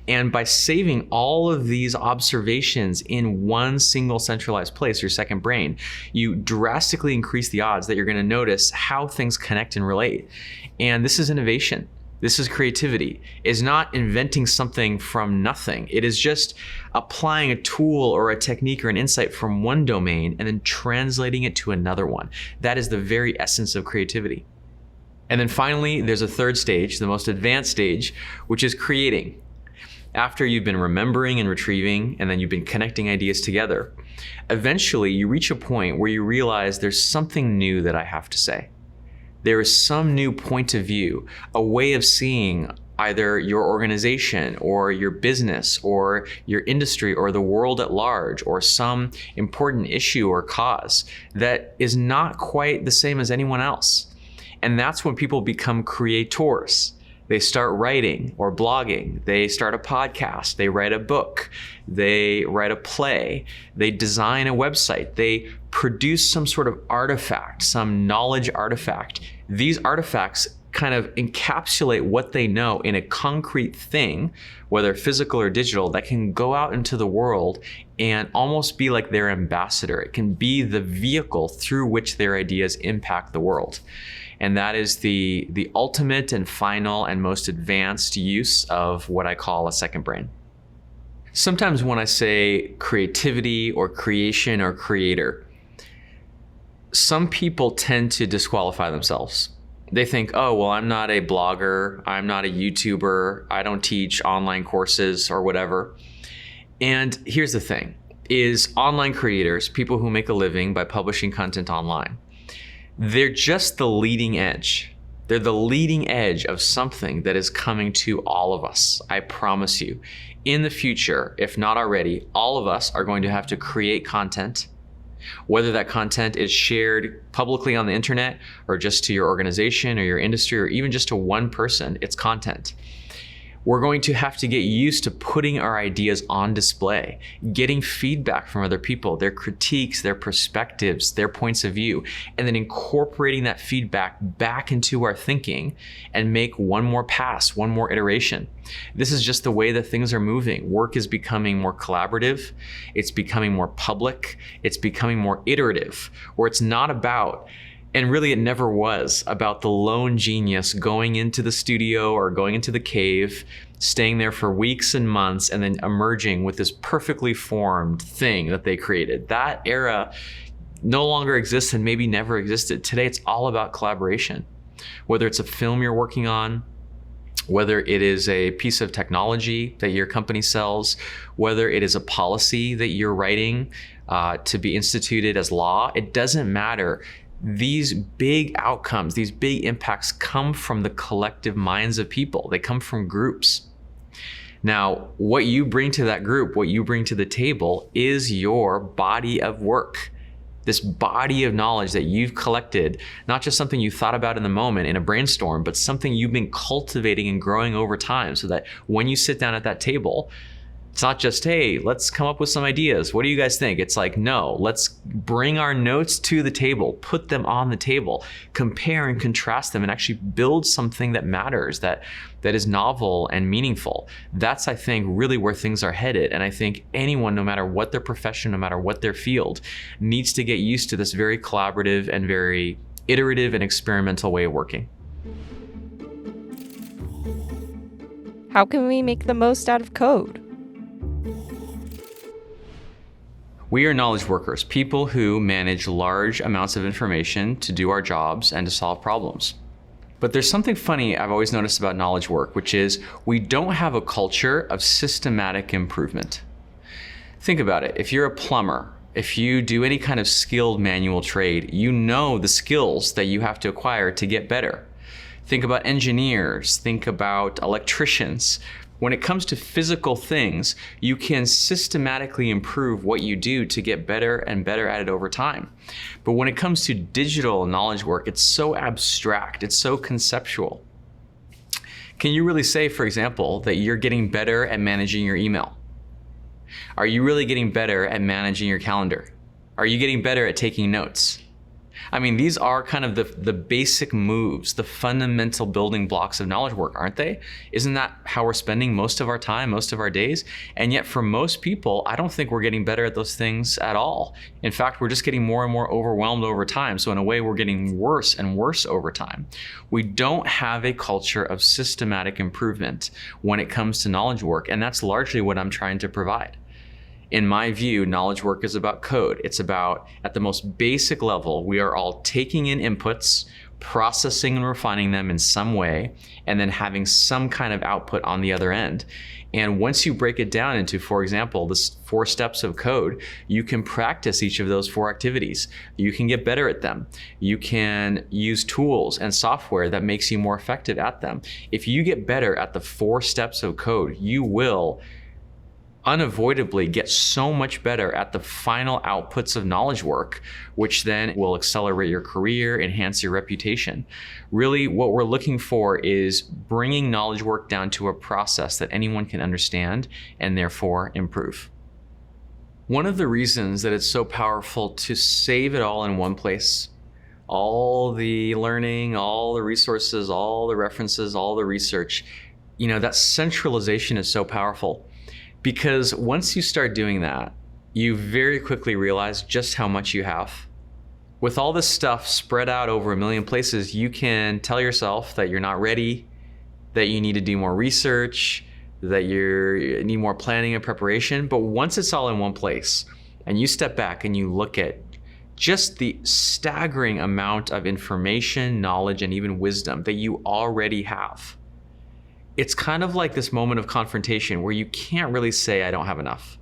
And by saving all of these observations in one single centralized place, your second brain, you drastically increase the odds that you're going to notice how things connect and relate. And this is innovation. This is creativity. It's not inventing something from nothing. It is just applying a tool or a technique or an insight from one domain and then translating it to another one. That is the very essence of creativity. And then finally, there's a third stage, the most advanced stage, which is creating. After you've been remembering and retrieving, and then you've been connecting ideas together, eventually you reach a point where you realize there's something new that I have to say. There is some new point of view, a way of seeing either your organization or your business or your industry or the world at large or some important issue or cause that is not quite the same as anyone else. And that's when people become creators. They start writing or blogging, they start a podcast, they write a book, they write a play, they design a website, they produce some sort of artifact, some knowledge artifact. These artifacts kind of encapsulate what they know in a concrete thing, whether physical or digital, that can go out into the world and almost be like their ambassador. It can be the vehicle through which their ideas impact the world. And that is the ultimate and final and most advanced use of what I call a second brain. Sometimes when I say creativity or creation or creator, some people tend to disqualify themselves. They think, oh, well, I'm not a blogger, I'm not a YouTuber, I don't teach online courses or whatever. And here's the thing, is online creators, people who make a living by publishing content online, they're just the leading edge. They're the leading edge of something that is coming to all of us. I promise you. In the future, if not already, all of us are going to have to create content, whether that content is shared publicly on the internet or just to your organization or your industry or even just to one person, it's content. We're going to have to get used to putting our ideas on display, getting feedback from other people, their critiques, their perspectives, their points of view, and then incorporating that feedback back into our thinking and make one more pass, one more iteration. This is just the way that things are moving. Work is becoming more collaborative. It's becoming more public. It's becoming more iterative, where it's not about, and really it never was, about the lone genius going into the studio or going into the cave, staying there for weeks and months, and then emerging with this perfectly formed thing that they created. That era no longer exists and maybe never existed. Today it's all about collaboration. Whether it's a film you're working on, whether it is a piece of technology that your company sells, whether it is a policy that you're writing to be instituted as law, it doesn't matter. These big outcomes, these big impacts come from the collective minds of people. They come from groups. Now, what you bring to that group, what you bring to the table is your body of work. This body of knowledge that you've collected, not just something you thought about in the moment in a brainstorm, but something you've been cultivating and growing over time so that when you sit down at that table, It's not just, hey, let's come up with some ideas. What do you guys think? It's like, no, let's bring our notes to the table, put them on the table, compare and contrast them, and actually build something that matters, that is novel and meaningful. That's, I think, really where things are headed. And I think anyone, no matter what their profession, no matter what their field, needs to get used to this very collaborative and very iterative and experimental way of working. How can we make the most out of code? We are knowledge workers, people who manage large amounts of information to do our jobs and to solve problems. But there's something funny I've always noticed about knowledge work, which is we don't have a culture of systematic improvement. Think about it. If you're a plumber, if you do any kind of skilled manual trade, you know the skills that you have to acquire to get better. Think about engineers, think about electricians. When it comes to physical things, you can systematically improve what you do to get better and better at it over time. But when it comes to digital knowledge work, it's so abstract, it's so conceptual. Can you really say, for example, that you're getting better at managing your email? Are you really getting better at managing your calendar? Are you getting better at taking notes? I mean, these are kind of the basic moves, the fundamental building blocks of knowledge work, aren't they? Isn't that how we're spending most of our time, most of our days? And yet for most people, I don't think we're getting better at those things at all. In fact, we're just getting more and more overwhelmed over time. So in a way, we're getting worse and worse over time. We don't have a culture of systematic improvement when it comes to knowledge work. And that's largely what I'm trying to provide. In my view, knowledge work is about code. It's about, at the most basic level, we are all taking in inputs, processing and refining them in some way, and then having some kind of output on the other end. And once you break it down into, for example, the 4 steps of code, you can practice each of those 4 activities. You can get better at them. You can use tools and software that makes you more effective at them. If you get better at the 4 steps of code, you will unavoidably get so much better at the final outputs of knowledge work, which then will accelerate your career, enhance your reputation. Really, what we're looking for is bringing knowledge work down to a process that anyone can understand and therefore improve. One of the reasons that it's so powerful to save it all in one place, all the learning, all the resources, all the references, all the research, that centralization is so powerful. Because once you start doing that, you very quickly realize just how much you have. With all this stuff spread out over a million places, you can tell yourself that you're not ready, that you need to do more research, that you need more planning and preparation. But once it's all in one place and you step back and you look at just the staggering amount of information, knowledge, and even wisdom that you already have, it's kind of like this moment of confrontation where you can't really say, I don't have enough.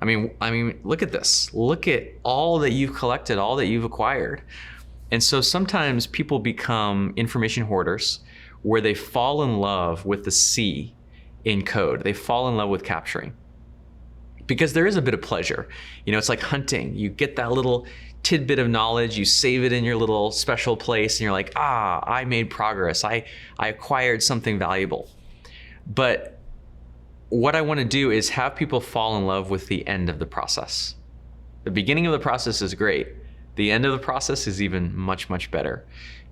I mean, look at this. Look at all that you've collected, all that you've acquired. And so sometimes people become information hoarders where they fall in love with the C in code. They fall in love with capturing. Because there is a bit of pleasure. It's like hunting. You get that little tidbit of knowledge, you save it in your little special place, and you're like, I made progress. I acquired something valuable. But what I want to do is have people fall in love with the end of the process. The beginning of the process is great. The end of the process is even much, much better.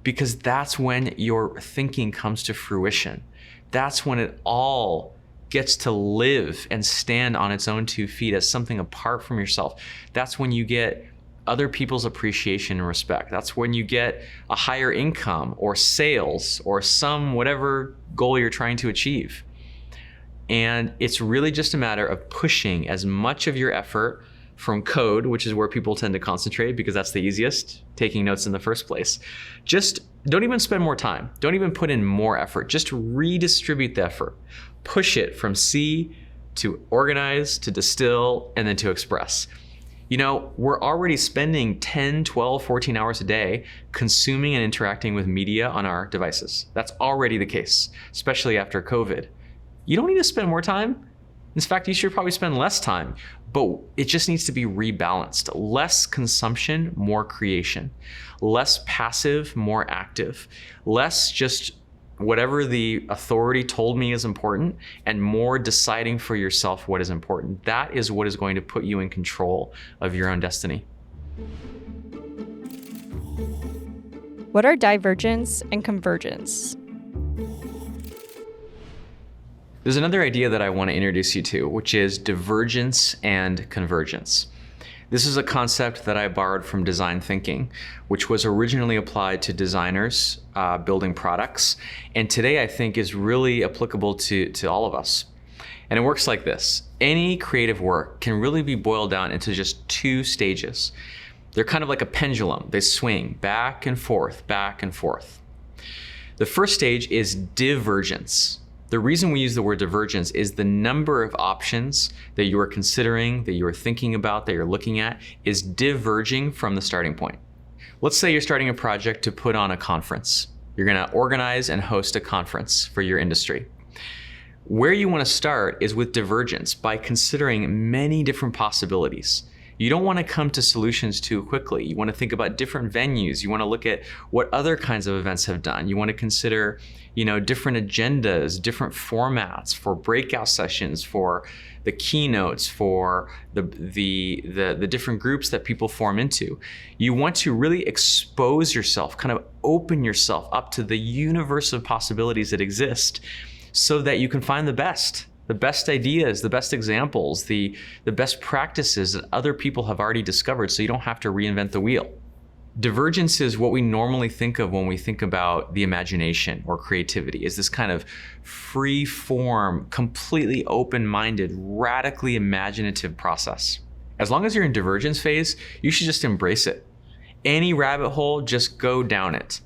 Because that's when your thinking comes to fruition. That's when it all gets to live and stand on its own 2 feet as something apart from yourself. That's when you get other people's appreciation and respect. That's when you get a higher income or sales or some whatever goal you're trying to achieve. And it's really just a matter of pushing as much of your effort from code, which is where people tend to concentrate because that's the easiest, taking notes in the first place. Just don't even spend more time. Don't even put in more effort. Just redistribute the effort. Push it from C to organize, to distill, and then to express. We're already spending 10, 12, 14 hours a day consuming and interacting with media on our devices. That's already the case, especially after COVID. You don't need to spend more time. In fact, you should probably spend less time, but it just needs to be rebalanced. Less consumption, more creation. Less passive, more active. Less just whatever the authority told me is important, and more deciding for yourself what is important. That is what is going to put you in control of your own destiny. What are divergence and convergence? There's another idea that I want to introduce you to, which is divergence and convergence. This is a concept that I borrowed from design thinking, which was originally applied to designers building products, and today I think is really applicable to all of us. And it works like this. Any creative work can really be boiled down into just two stages. They're kind of like a pendulum. They swing back and forth, back and forth. The first stage is divergence. The reason we use the word divergence is the number of options that you are considering, that you are thinking about, that you're looking at, is diverging from the starting point. Let's say you're starting a project to put on a conference. You're going to organize and host a conference for your industry. Where you want to start is with divergence by considering many different possibilities. You don't want to come to solutions too quickly. You want to think about different venues. You want to look at what other kinds of events have done. You want to consider, different agendas, different formats for breakout sessions, for the keynotes, for the different groups that people form into. You want to really expose yourself, kind of open yourself up to the universe of possibilities that exist so that you can find the best ideas, the best examples, the best practices that other people have already discovered, so you don't have to reinvent the wheel. Divergence is what we normally think of when we think about the imagination or creativity, is this kind of free form, completely open-minded, radically imaginative process. As long as you're in divergence phase, you should just embrace it. Any rabbit hole, just go down it.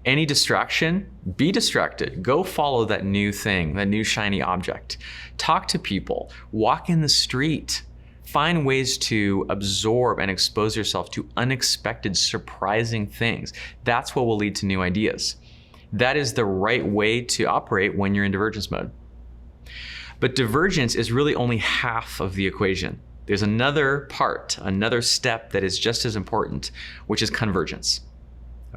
Any distraction, be distracted. Go follow that new thing, that new shiny object. Talk to people, walk in the street. Find ways to absorb and expose yourself to unexpected, surprising things. That's what will lead to new ideas. That is the right way to operate when you're in divergence mode. But divergence is really only half of the equation. There's another part, another step that is just as important, which is convergence.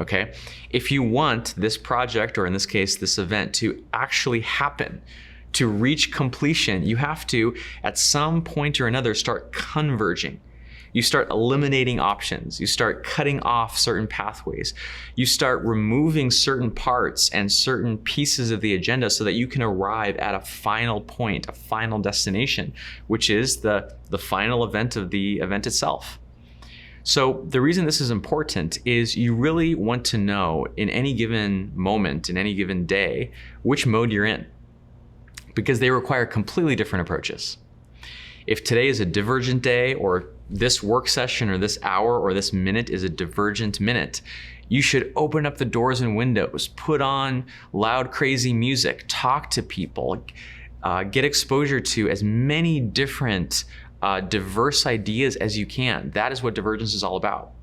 Okay? If you want this project, or in this case, this event, to actually happen, to reach completion, you have to, at some point or another, start converging. You start eliminating options. You start cutting off certain pathways. You start removing certain parts and certain pieces of the agenda so that you can arrive at a final point, a final destination, which is the final event of the event itself. So the reason this is important is you really want to know in any given moment, in any given day, which mode you're in, because they require completely different approaches. If today is a divergent day, or this work session or this hour or this minute is a divergent minute, you should open up the doors and windows, put on loud, crazy music, talk to people, get exposure to as many different diverse ideas as you can. That is what divergence is all about.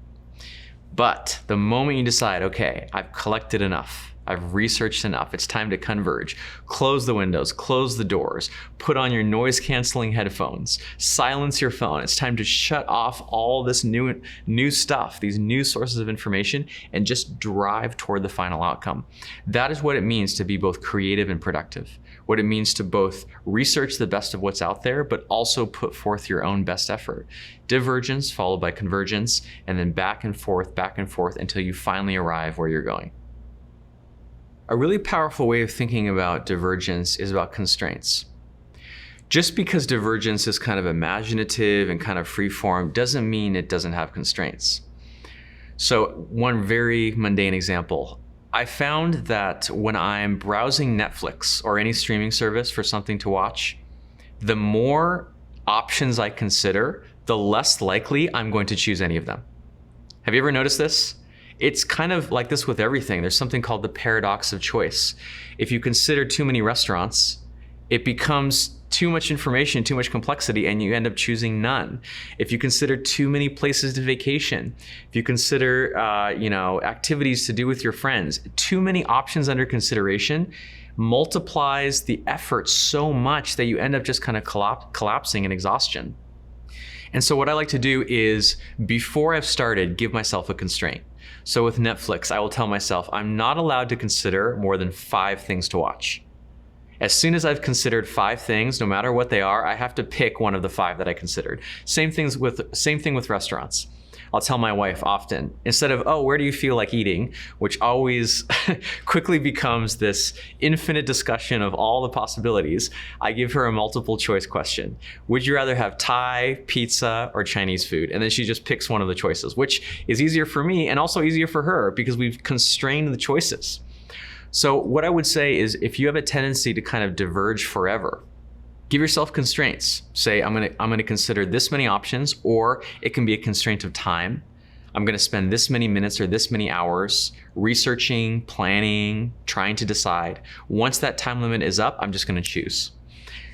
But the moment you decide, okay, I've collected enough, I've researched enough, it's time to converge, close the windows, close the doors, put on your noise canceling headphones, silence your phone. It's time to shut off all this new stuff, these new sources of information, and just drive toward the final outcome. That is what it means to be both creative and productive. What it means to both research the best of what's out there, but also put forth your own best effort. Divergence followed by convergence, and then back and forth until you finally arrive where you're going. A really powerful way of thinking about divergence is about constraints. Just because divergence is kind of imaginative and kind of free form doesn't mean it doesn't have constraints. So one very mundane example, I found that when I'm browsing Netflix or any streaming service for something to watch, the more options I consider, the less likely I'm going to choose any of them. Have you ever noticed this? It's kind of like this with everything. There's something called the paradox of choice. If you consider too many restaurants, it becomes too much information, too much complexity, and you end up choosing none. If you consider too many places to vacation, if you consider activities to do with your friends, too many options under consideration multiplies the effort so much that you end up just kind of collapsing in exhaustion. And so what I like to do is, before I've started, give myself a constraint. So with Netflix, I will tell myself I'm not allowed to consider more than 5 things to watch. As soon as I've considered 5 things, no matter what they are, I have to pick one of the 5 that I considered. Same thing with restaurants. I'll tell my wife often, instead of, oh, where do you feel like eating? Which always quickly becomes this infinite discussion of all the possibilities, I give her a multiple choice question. Would you rather have Thai, pizza, or Chinese food? And then she just picks one of the choices, which is easier for me and also easier for her because we've constrained the choices. So what I would say is if you have a tendency to kind of diverge forever, give yourself constraints. Say, I'm gonna consider this many options, or it can be a constraint of time. I'm gonna spend this many minutes or this many hours researching, planning, trying to decide. Once that time limit is up, I'm just gonna choose.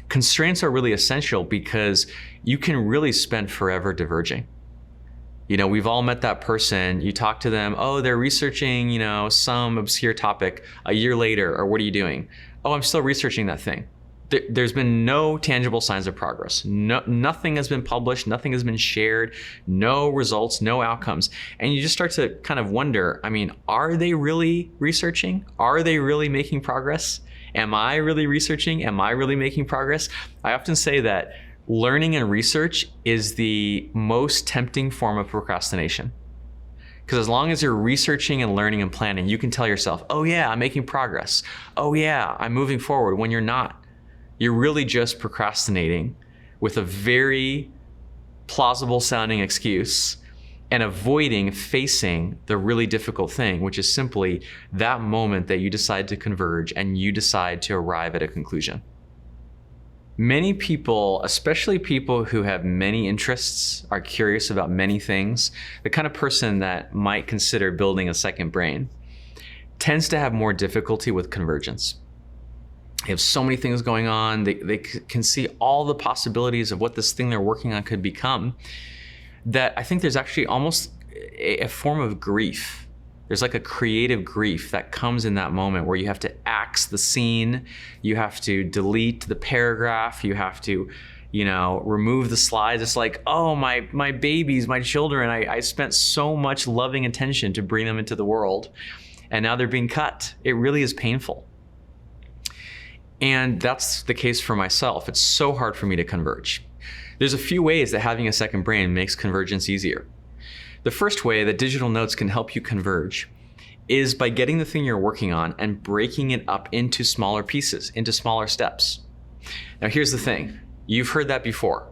Constraints are really essential because you can really spend forever diverging. We've all met that person, you talk to them, oh, they're researching, some obscure topic. A year later, or what are you doing? Oh, I'm still researching that thing. There's been no tangible signs of progress. Nothing has been published, nothing has been shared, no results, no outcomes. And you just start to kind of wonder, are they really researching? Are they really making progress? Am I really researching? Am I really making progress? I often say that learning and research is the most tempting form of procrastination. Because as long as you're researching and learning and planning, you can tell yourself, oh yeah, I'm making progress. Oh yeah, I'm moving forward, when you're not. You're really just procrastinating with a very plausible sounding excuse and avoiding facing the really difficult thing, which is simply that moment that you decide to converge and you decide to arrive at a conclusion. Many people, especially people who have many interests, are curious about many things, the kind of person that might consider building a second brain, tends to have more difficulty with convergence. They have so many things going on. They can see all the possibilities of what this thing they're working on could become, that I think there's actually almost a form of grief. There's like a creative grief that comes in that moment where you have to axe the scene, you have to delete the paragraph, you have to, remove the slides. It's like, oh, my babies, my children, I spent so much loving attention to bring them into the world, and now they're being cut. It really is painful. And that's the case for myself. It's so hard for me to converge. There's a few ways that having a second brain makes convergence easier. The first way that digital notes can help you converge is by getting the thing you're working on and breaking it up into smaller pieces, into smaller steps. Now here's the thing. You've heard that before.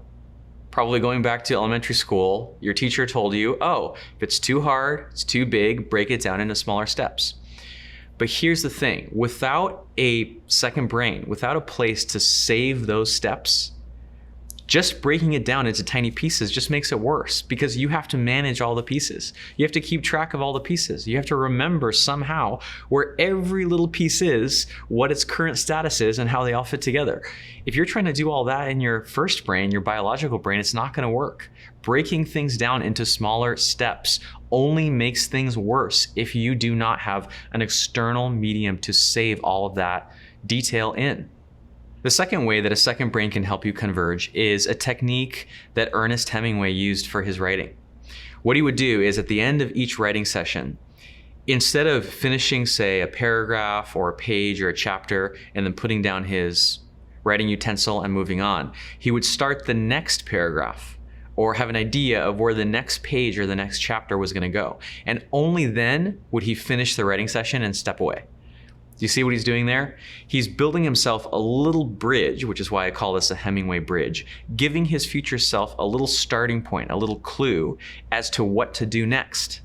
Probably going back to elementary school, your teacher told you, oh, if it's too hard, it's too big, break it down into smaller steps. But here's the thing, without a second brain, without a place to save those steps, just breaking it down into tiny pieces just makes it worse because you have to manage all the pieces. You have to keep track of all the pieces. You have to remember somehow where every little piece is, what its current status is, and how they all fit together. If you're trying to do all that in your first brain, your biological brain, it's not going to work. Breaking things down into smaller steps only makes things worse if you do not have an external medium to save all of that detail in. The second way that a second brain can help you converge is a technique that Ernest Hemingway used for his writing. What he would do is at the end of each writing session, instead of finishing, say, a paragraph or a page or a chapter and then putting down his writing utensil and moving on, he would start the next paragraph or have an idea of where the next page or the next chapter was going to go. And only then would he finish the writing session and step away. Do you see what he's doing there? He's building himself a little bridge, which is why I call this a Hemingway bridge, giving his future self a little starting point, a little clue as to what to do next.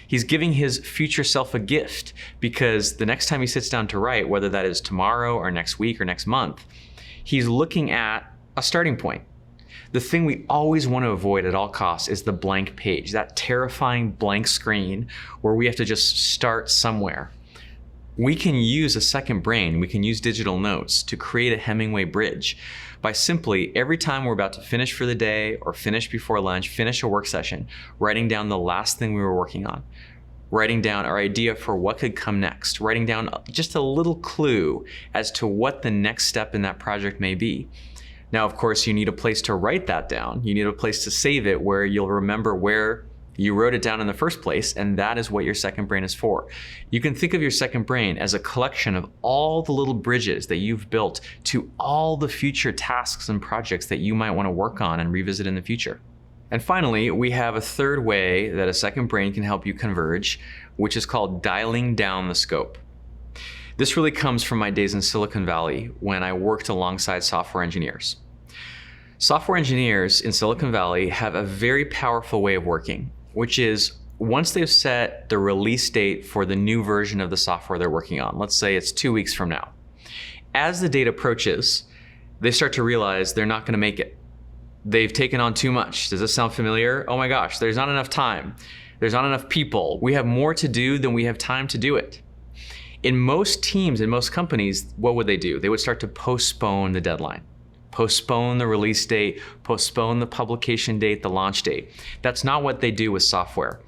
He's giving his future self a gift because the next time he sits down to write, whether that is tomorrow or next week or next month, he's looking at a starting point. The thing we always want to avoid at all costs is the blank page, that terrifying blank screen where we have to just start somewhere. We can use a second brain, we can use digital notes to create a Hemingway bridge by simply, every time we're about to finish for the day or finish before lunch, finish a work session, writing down the last thing we were working on, writing down our idea for what could come next, writing down just a little clue as to what the next step in that project may be. Now, of course, you need a place to write that down. You need a place to save it where you'll remember where You wrote it down in the first place, and that is what your second brain is for. You can think of your second brain as a collection of all the little bridges that you've built to all the future tasks and projects that you might want to work on and revisit in the future. And finally, we have a third way that a second brain can help you converge, which is called dialing down the scope. This really comes from my days in Silicon Valley when I worked alongside software engineers. Software engineers in Silicon Valley have a very powerful way of working, which is once they've set the release date for the new version of the software they're working on, let's say it's 2 weeks from now, as the date approaches, they start to realize they're not going to make it. They've taken on too much. Does this sound familiar? Oh my gosh, there's not enough time. There's not enough people. We have more to do than we have time to do it. In most teams, in most companies, what would they do? They would start to postpone the deadline. Postpone the release date, postpone the publication date, the launch date. That's not what they do with software.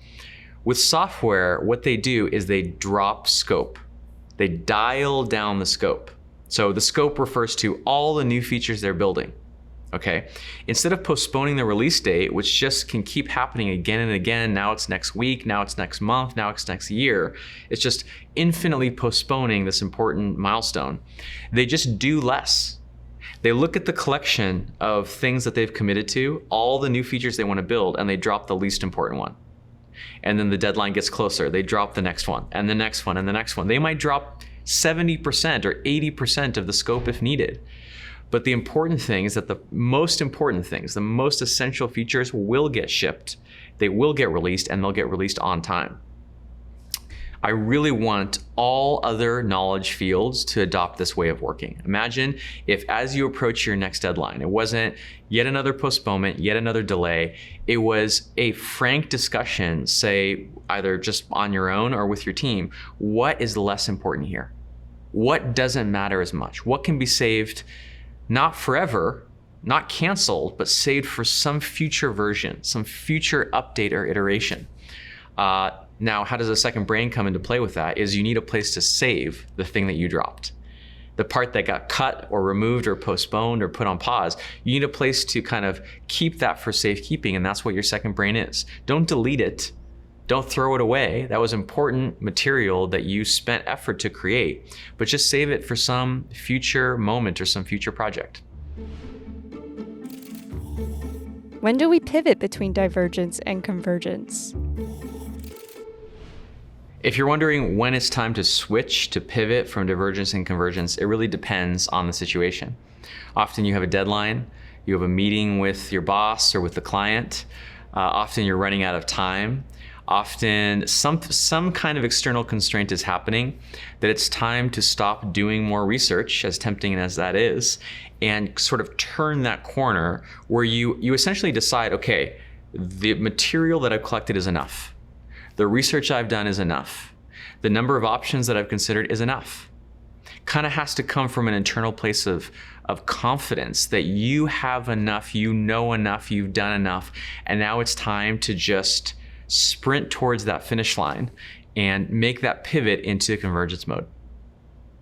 With software, what they do is they drop scope. They dial down the scope. So the scope refers to all the new features they're building. Okay? Instead of postponing the release date, which just can keep happening again and again, now it's next week, now it's next month, now it's next year, it's just infinitely postponing this important milestone. They just do less. They look at the collection of things that they've committed to, all the new features they want to build, and they drop the least important one. And then the deadline gets closer. They drop the next one, and the next one, and the next one. They might drop 70% or 80% of the scope if needed. But the important thing is that the most important things, the most essential features will get shipped. They will get released, and they'll get released on time. I really want all other knowledge fields to adopt this way of working. Imagine if as you approach your next deadline, it wasn't yet another postponement, yet another delay. It was a frank discussion, say either just on your own or with your team. What is less important here? What doesn't matter as much? What can be saved, not forever, not canceled, but saved for some future version, some future update or iteration? Now, how does a second brain come into play with that? Is you need a place to save the thing that you dropped. The part that got cut or removed or postponed or put on pause, you need a place to kind of keep that for safekeeping, and that's what your second brain is. Don't delete it. Don't throw it away. That was important material that you spent effort to create, but just save it for some future moment or some future project. When do we pivot between divergence and convergence? If you're wondering when it's time to switch, to pivot from divergence and convergence, it really depends on the situation. Often you have a deadline, you have a meeting with your boss or with the client. Often you're running out of time. Often some kind of external constraint is happening that it's time to stop doing more research, as tempting as that is, and sort of turn that corner where you essentially decide, okay, the material that I've collected is enough. The research I've done is enough. The number of options that I've considered is enough. Kind of has to come from an internal place of confidence that you have enough, you know enough, you've done enough, and now it's time to just sprint towards that finish line and make that pivot into convergence mode.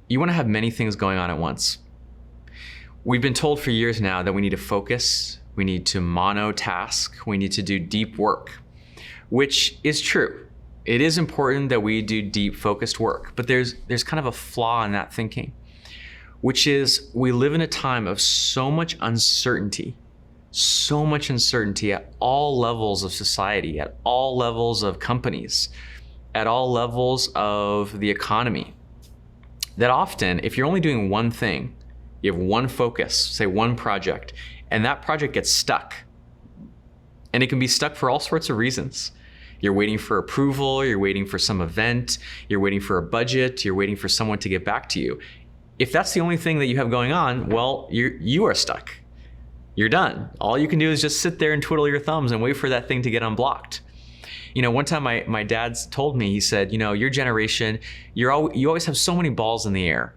You want to have many things going on at once. We've been told for years now that we need to focus, we need to monotask, we need to do deep work, which is true. It is important that we do deep focused work, but there's kind of a flaw in that thinking, which is we live in a time of so much uncertainty at all levels of society, at all levels of companies, at all levels of the economy, that often if you're only doing one thing, you have one focus, say one project, and that project gets stuck. And it can be stuck for all sorts of reasons. You're waiting for approval, you're waiting for some event, you're waiting for a budget, you're waiting for someone to get back to you. If that's the only thing that you have going on, well, you are stuck. You're done. All you can do is just sit there and twiddle your thumbs and wait for that thing to get unblocked. You know, one time my dad told me, he said, you know, your generation, you always have so many balls in the air.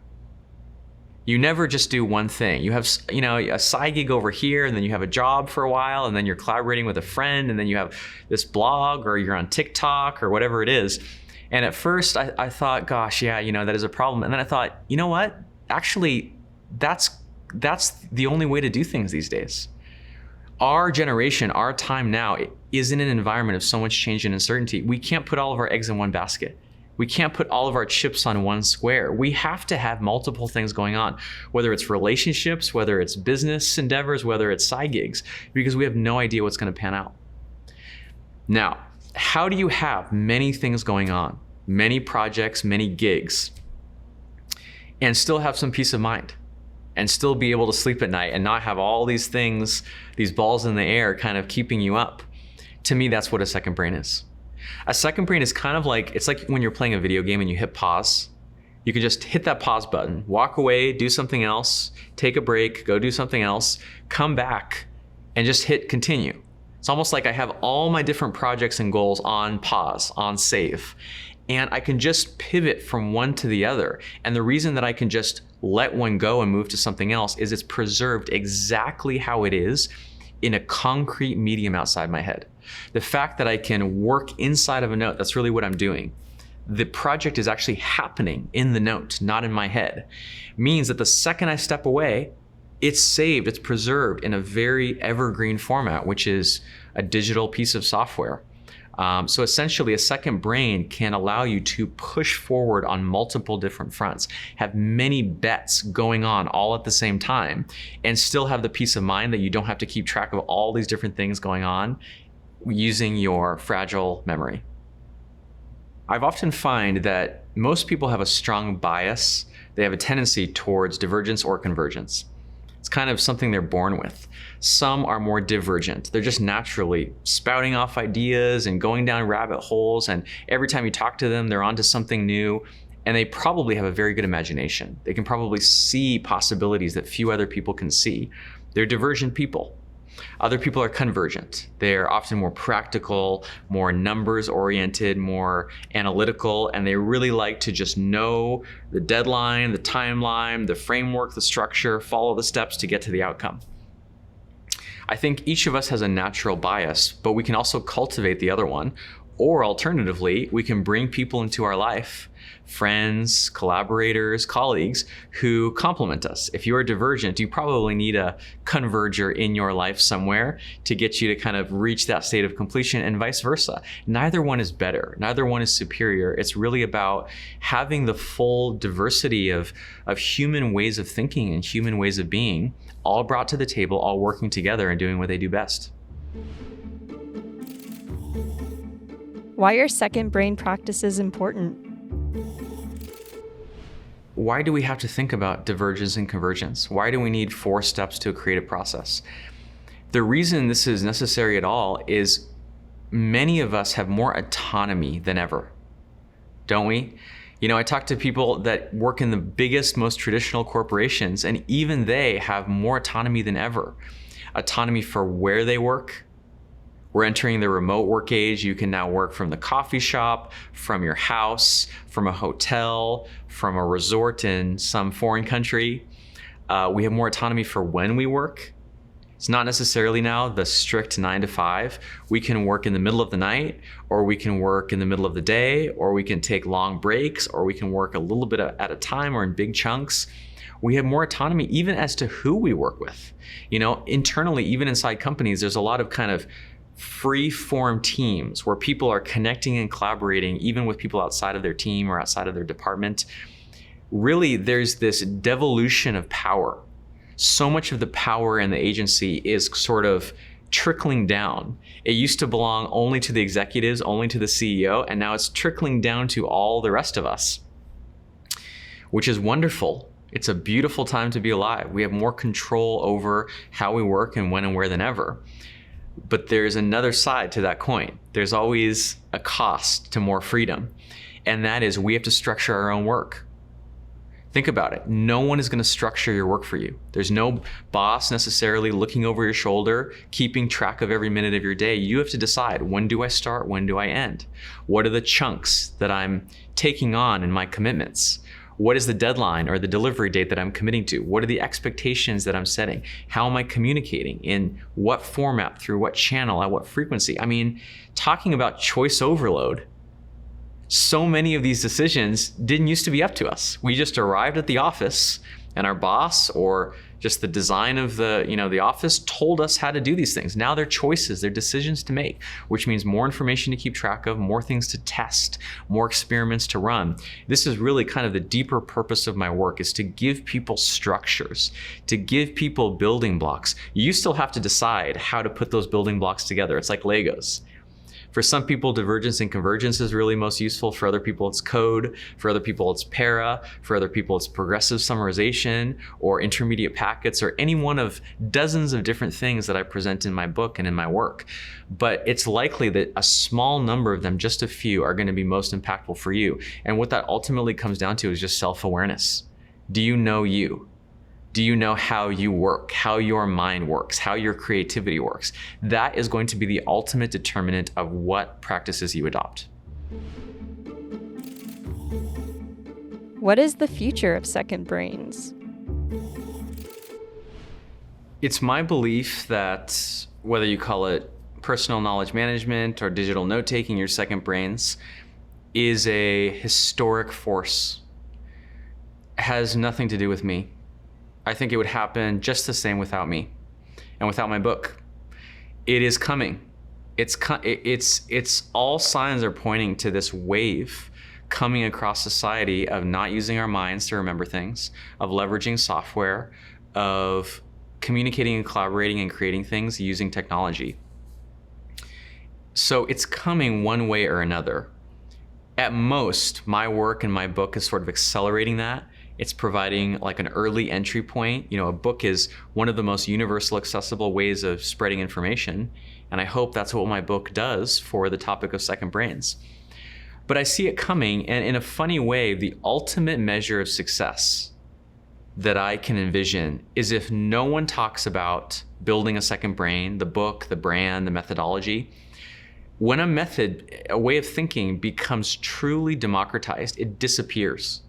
You never just do one thing. You have, you know, a side gig over here, and then you have a job for a while, and then you're collaborating with a friend, and then you have this blog, or you're on TikTok, or whatever it is. And at first I thought, gosh, yeah, you know, that is a problem. And then I thought, you know what? Actually, that's the only way to do things these days. Our generation, our time now, is in an environment of so much change and uncertainty. We can't put all of our eggs in one basket. We can't put all of our chips on one square. We have to have multiple things going on, whether it's relationships, whether it's business endeavors, whether it's side gigs, because we have no idea what's going to pan out. Now, how do you have many things going on, many projects, many gigs, and still have some peace of mind and still be able to sleep at night and not have all these things, these balls in the air kind of keeping you up? To me, that's what a second brain is. A second brain is kind of like, it's like when you're playing a video game and you hit pause. You can just hit that pause button, walk away, do something else, take a break, go do something else, come back and just hit continue. It's almost like I have all my different projects and goals on pause, on save, and I can just pivot from one to the other. And the reason that I can just let one go and move to something else is it's preserved exactly how it is in a concrete medium outside my head. The fact that I can work inside of a note, that's really what I'm doing. The project is actually happening in the note, not in my head. Means that the second I step away, it's saved, it's preserved in a very evergreen format, which is a digital piece of software. So essentially, a second brain can allow you to push forward on multiple different fronts, have many bets going on all at the same time, and still have the peace of mind that you don't have to keep track of all these different things going on using your fragile memory. I've often find that most people have a strong bias. They have a tendency towards divergence or convergence. It's kind of something they're born with. Some are more divergent. They're just naturally spouting off ideas and going down rabbit holes, and every time you talk to them, they're onto something new, and they probably have a very good imagination. They can probably see possibilities that few other people can see. They're divergent people. Other people are convergent. They're often more practical, more numbers oriented, more analytical, and they really like to just know the deadline, the timeline, the framework, the structure, follow the steps to get to the outcome. I think each of us has a natural bias, but we can also cultivate the other one. Or alternatively, we can bring people into our life, friends, collaborators, colleagues who complement us. If you're divergent, you probably need a converger in your life somewhere to get you to kind of reach that state of completion, and vice versa. Neither one is better. Neither one is superior. It's really about having the full diversity of human ways of thinking and human ways of being, all brought to the table, all working together and doing what they do best. Why are second brain practices important? Why do we have to think about divergence and convergence? Why do we need 4 steps to a creative process? The reason this is necessary at all is many of us have more autonomy than ever, don't we? You know, I talk to people that work in the biggest, most traditional corporations, and even they have more autonomy than ever. Autonomy for where they work. We're entering the remote work age. You can now work from the coffee shop, from your house, from a hotel, from a resort in some foreign country. We have more autonomy for when we work. It's not necessarily now the strict 9 to 5. We can work in the middle of the night, or we can work in the middle of the day, or we can take long breaks, or we can work a little bit at a time or in big chunks. We have more autonomy even as to who we work with. You know, internally, even inside companies, there's a lot of kind of free-form teams where people are connecting and collaborating even with people outside of their team or outside of their department. Really, there's this devolution of power. So much of the power and the agency is sort of trickling down. It used to belong only to the executives, only to the CEO, and now it's trickling down to all the rest of us, which is wonderful. It's a beautiful time to be alive. We have more control over how we work and when and where than ever. But there's another side to that coin. There's always a cost to more freedom, and that is we have to structure our own work. Think about it. No one is going to structure your work for you. There's no boss necessarily looking over your shoulder, keeping track of every minute of your day. You have to decide, when do I start? When do I end? What are the chunks that I'm taking on in my commitments? What is the deadline or the delivery date that I'm committing to? What are the expectations that I'm setting? How am I communicating? In what format? Through what channel? At what frequency? I mean, talking about choice overload, so many of these decisions didn't used to be up to us. We just arrived at the office and our boss or Just the design of the office told us how to do these things. Now they're choices, they're decisions to make, which means more information to keep track of, more things to test, more experiments to run. This is really kind of the deeper purpose of my work, is to give people structures, to give people building blocks. You still have to decide how to put those building blocks together. It's like Legos. For some people, divergence and convergence is really most useful. For other people, it's code. For other people, it's para. For other people, it's progressive summarization or intermediate packets, or any one of dozens of different things that I present in my book and in my work. But it's likely that a small number of them, just a few, are going to be most impactful for you. And what that ultimately comes down to is just self-awareness. Do you know you? Do you know how you work, how your mind works, how your creativity works? That is going to be the ultimate determinant of what practices you adopt. What is the future of second brains? It's my belief that whether you call it personal knowledge management or digital note-taking, your second brains is a historic force. It has nothing to do with me. I think it would happen just the same without me and without my book. It is coming. It's all signs are pointing to this wave coming across society of not using our minds to remember things, of leveraging software, of communicating and collaborating and creating things using technology. So it's coming one way or another. At most, my work and my book is sort of accelerating that. It's providing like an early entry point. A book is one of the most universal, accessible ways of spreading information. And I hope that's what my book does for the topic of second brains. But I see it coming, and in a funny way, the ultimate measure of success that I can envision is if no one talks about building a second brain, the book, the brand, the methodology. When a method, a way of thinking becomes truly democratized, it disappears.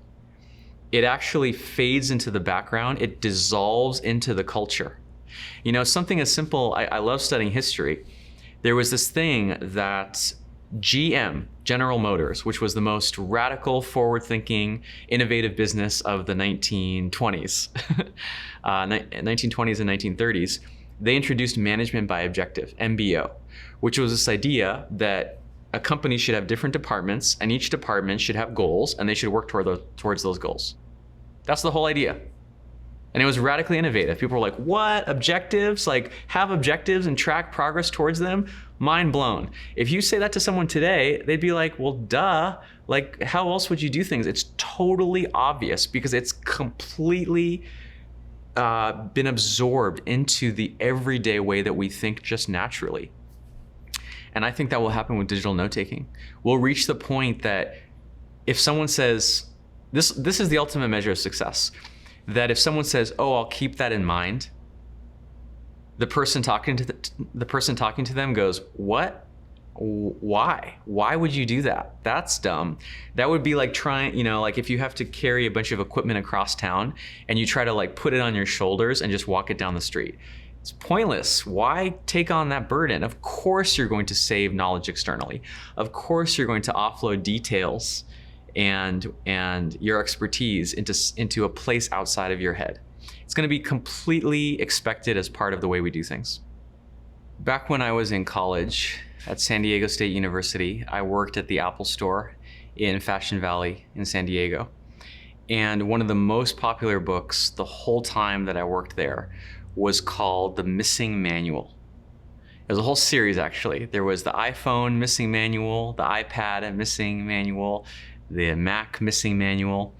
It actually fades into the background. It dissolves into the culture. Something as simple, I love studying history. There was this thing that GM, General Motors, which was the most radical, forward-thinking, innovative business of the 1920s, 1920s and 1930s, they introduced management by objective, MBO, which was this idea that a company should have different departments, and each department should have goals, and they should work towards those goals. That's the whole idea. And it was radically innovative. People were like, what? Objectives? Like, have objectives and track progress towards them? Mind blown. If you say that to someone today, they'd be like, well, duh. Like, how else would you do things? It's totally obvious because it's completely been absorbed into the everyday way that we think just naturally. And I think that will happen with digital note-taking. We'll reach the point that if someone says, this is the ultimate measure of success, that if someone says, oh, I'll keep that in mind, the person talking to them goes, what? Why? Why would you do that? That's dumb. That would be like trying, like if you have to carry a bunch of equipment across town and you try to like put it on your shoulders and just walk it down the street. It's pointless. Why take on that burden? Of course you're going to save knowledge externally. Of course you're going to offload details and your expertise into a place outside of your head. It's going to be completely expected as part of the way we do things. Back when I was in college at San Diego State University, I worked at the Apple Store in Fashion Valley in San Diego. And one of the most popular books the whole time that I worked there was called The Missing Manual. It was a whole series, actually. There was the iPhone Missing Manual, the iPad Missing Manual, the Mac Missing Manual.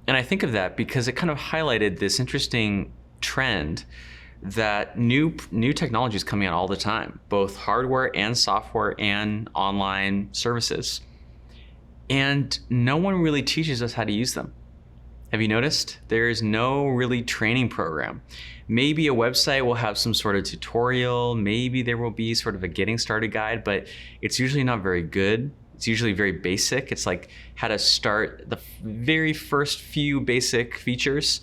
And I think of that because it kind of highlighted this interesting trend that new technology is coming out all the time, both hardware and software and online services. And no one really teaches us how to use them. Have you noticed? There is no really training program. Maybe a website will have some sort of tutorial, maybe there will be sort of a getting started guide, but it's usually not very good. It's usually very basic. It's like how to start the very first few basic features.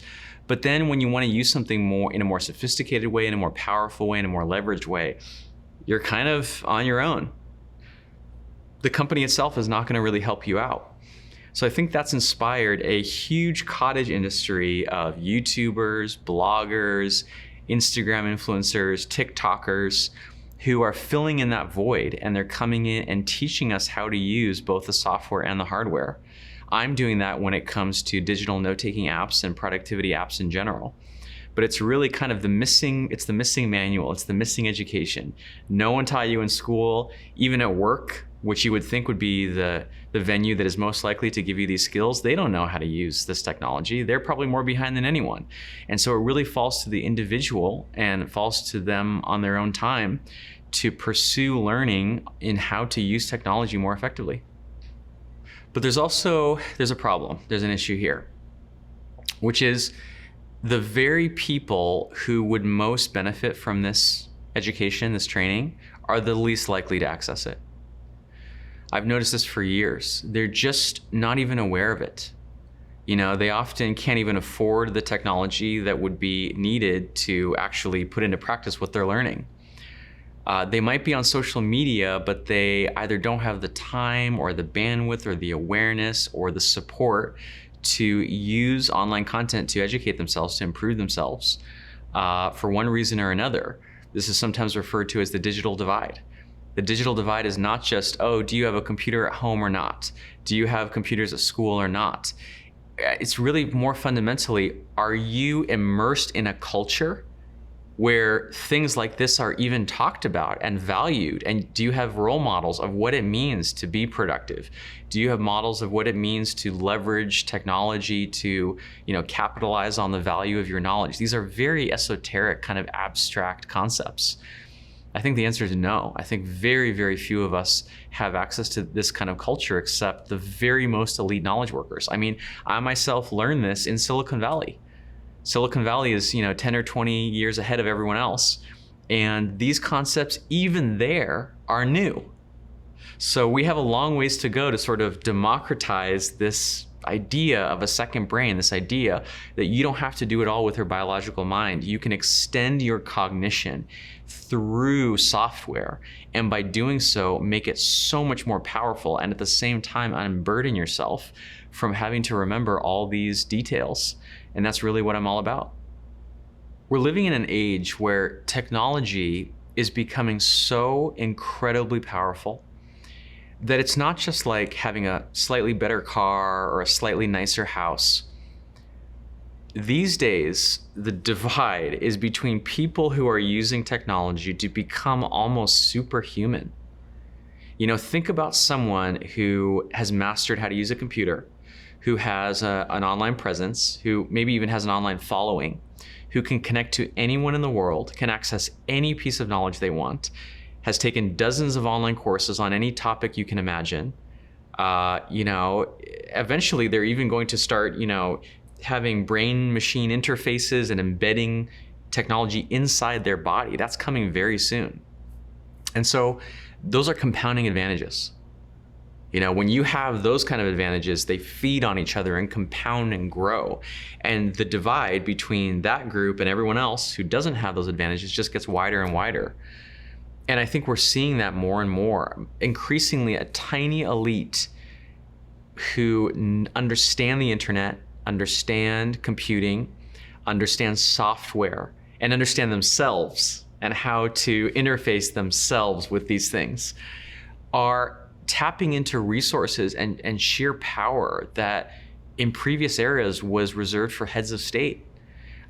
But then when you want to use something more in a more sophisticated way, in a more powerful way, in a more leveraged way, you're kind of on your own. The company itself is not going to really help you out. So I think that's inspired a huge cottage industry of YouTubers, bloggers, Instagram influencers, TikTokers who are filling in that void, and they're coming in and teaching us how to use both the software and the hardware. I'm doing that when it comes to digital note-taking apps and productivity apps in general. But it's really kind of the missing manual, it's the missing education. No one taught you in school, even at work, which you would think would be the venue that is most likely to give you these skills. They don't know how to use this technology. They're probably more behind than anyone. And so it really falls to the individual, and it falls to them on their own time to pursue learning in how to use technology more effectively. But there's a problem, there's an issue here, which is the very people who would most benefit from this education, this training, are the least likely to access it. I've noticed this for years. They're just not even aware of it. You know, they often can't even afford the technology that would be needed to actually put into practice what they're learning. They might be on social media, but they either don't have the time or the bandwidth or the awareness or the support to use online content to educate themselves, to improve themselves for one reason or another. This is sometimes referred to as the digital divide. The digital divide is not just, oh, do you have a computer at home or not? Do you have computers at school or not? It's really more fundamentally, are you immersed in a culture where things like this are even talked about and valued? And do you have role models of what it means to be productive? Do you have models of what it means to leverage technology to, capitalize on the value of your knowledge? These are very esoteric, kind of abstract concepts. I think the answer is no. I think very, very few of us have access to this kind of culture except the very most elite knowledge workers. I mean, I myself learned this in Silicon Valley. Silicon Valley is, 10 or 20 years ahead of everyone else. And these concepts, even there, are new. So we have a long ways to go to sort of democratize this idea of a second brain, this idea that you don't have to do it all with your biological mind. You can extend your cognition through software, and by doing so, make it so much more powerful, and at the same time, unburden yourself from having to remember all these details. And that's really what I'm all about. We're living in an age where technology is becoming so incredibly powerful that it's not just like having a slightly better car or a slightly nicer house. These days, the divide is between people who are using technology to become almost superhuman. Think about someone who has mastered how to use a computer, who has an online presence, who maybe even has an online following, who can connect to anyone in the world, can access any piece of knowledge they want, has taken dozens of online courses on any topic you can imagine. Eventually they're even going to start, having brain-machine interfaces and embedding technology inside their body. That's coming very soon. And so those are compounding advantages. When you have those kind of advantages, they feed on each other and compound and grow. And the divide between that group and everyone else who doesn't have those advantages just gets wider and wider. And I think we're seeing that more and more. Increasingly, a tiny elite who understand the internet, understand computing, understand software, and understand themselves and how to interface themselves with these things are tapping into resources and sheer power that in previous eras was reserved for heads of state.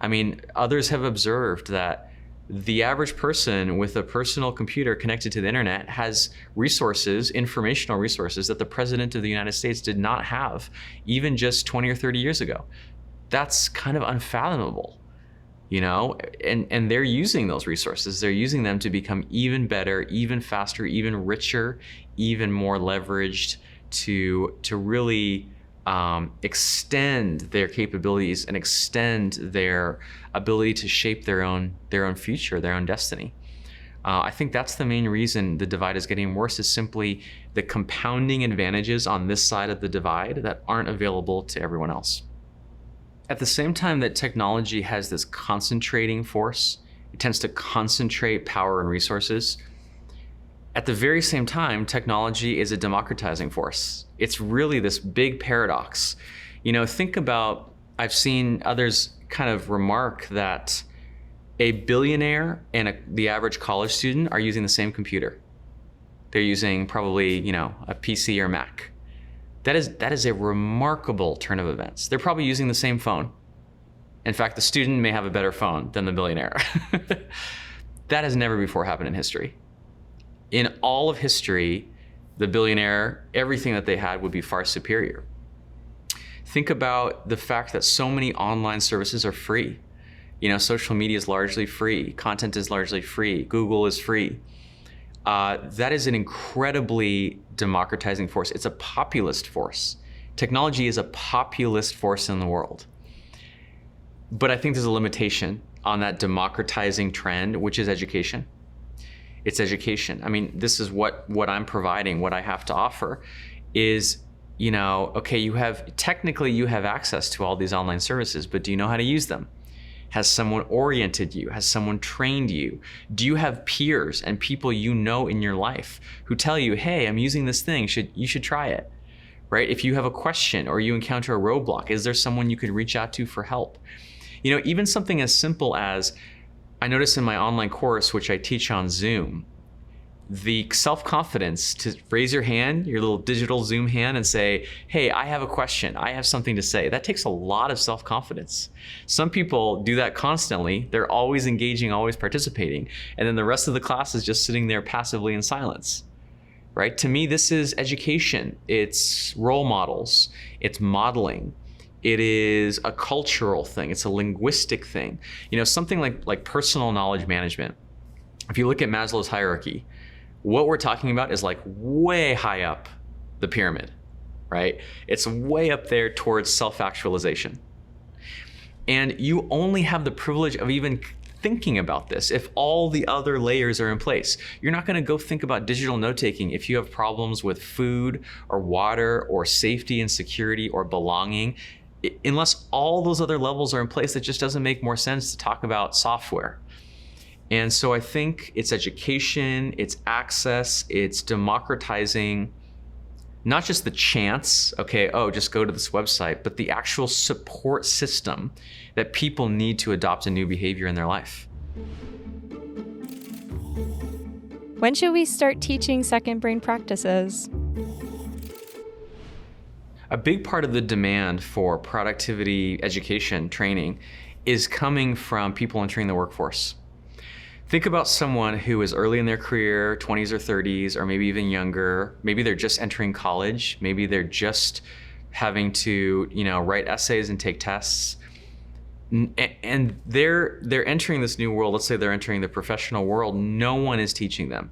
I mean, others have observed that the average person with a personal computer connected to the internet has resources, informational resources, that the President of the United States did not have even just 20 or 30 years ago. That's kind of unfathomable, and they're using those resources. They're using them to become even better, even faster, even richer, even more leveraged to really extend their capabilities and extend their ability to shape their own future, their own destiny. I think that's the main reason the divide is getting worse, is simply the compounding advantages on this side of the divide that aren't available to everyone else. At the same time that technology has this concentrating force, it tends to concentrate power and resources. At the very same time, technology is a democratizing force. It's really this big paradox. Think about, I've seen others kind of remark that a billionaire and the average college student are using the same computer. They're using probably, a PC or Mac. That is a remarkable turn of events. They're probably using the same phone. In fact, the student may have a better phone than the billionaire. That has never before happened in history. In all of history, the billionaire, everything that they had would be far superior. Think about the fact that so many online services are free. Social media is largely free. Content is largely free. Google is free. That is an incredibly democratizing force. It's a populist force. Technology is a populist force in the world. But I think there's a limitation on that democratizing trend, which is education. It's education. This is what I'm providing, what I have to offer is, okay, you have access to all these online services, but do you know how to use them? Has someone oriented you? Has someone trained you? Do you have peers and people in your life who tell you, hey, I'm using this thing, you should try it, right? If you have a question or you encounter a roadblock, is there someone you could reach out to for help? Even something as simple as, I notice in my online course, which I teach on Zoom, the self-confidence to raise your hand, your little digital Zoom hand, and say, hey, I have a question, I have something to say. That takes a lot of self-confidence. Some people do that constantly. They're always engaging, always participating. And then the rest of the class is just sitting there passively in silence, right? To me, this is education. It's role models. It's modeling. It is a cultural thing. It's a linguistic thing. Something like personal knowledge management. If you look at Maslow's hierarchy, what we're talking about is like way high up the pyramid, right? It's way up there towards self-actualization. And you only have the privilege of even thinking about this if all the other layers are in place. You're not gonna go think about digital note-taking if you have problems with food or water or safety and security or belonging. Unless all those other levels are in place, it just doesn't make more sense to talk about software. And so I think it's education, it's access, it's democratizing not just the chance, okay, just go to this website, but the actual support system that people need to adopt a new behavior in their life. When should we start teaching second brain practices? A big part of the demand for productivity education training is coming from people entering the workforce. Think about someone who is early in their career, 20s or 30s, or maybe even younger. Maybe they're just entering college. Maybe they're just having to, write essays and take tests. And they're entering this new world. Let's say they're entering the professional world. No one is teaching them.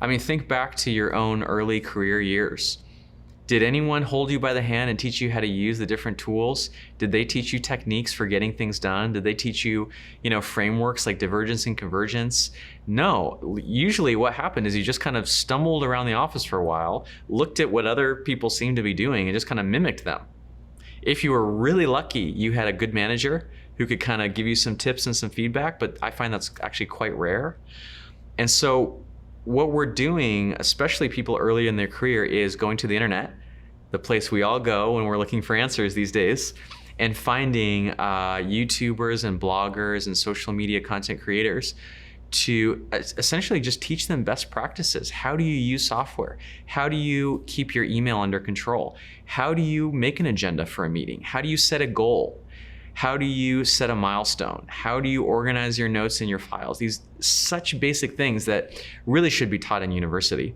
Think back to your own early career years. Did anyone hold you by the hand and teach you how to use the different tools? Did they teach you techniques for getting things done? Did they teach you, frameworks like divergence and convergence? No. Usually what happened is you just kind of stumbled around the office for a while, looked at what other people seemed to be doing, and just kind of mimicked them. If you were really lucky, you had a good manager who could kind of give you some tips and some feedback, but I find that's actually quite rare. And so what we're doing, especially people early in their career, is going to the internet, the place we all go when we're looking for answers these days, and finding YouTubers and bloggers and social media content creators to essentially just teach them best practices. How do you use software? How do you keep your email under control? How do you make an agenda for a meeting? How do you set a goal? How do you set a milestone? How do you organize your notes in your files? These such basic things that really should be taught in university.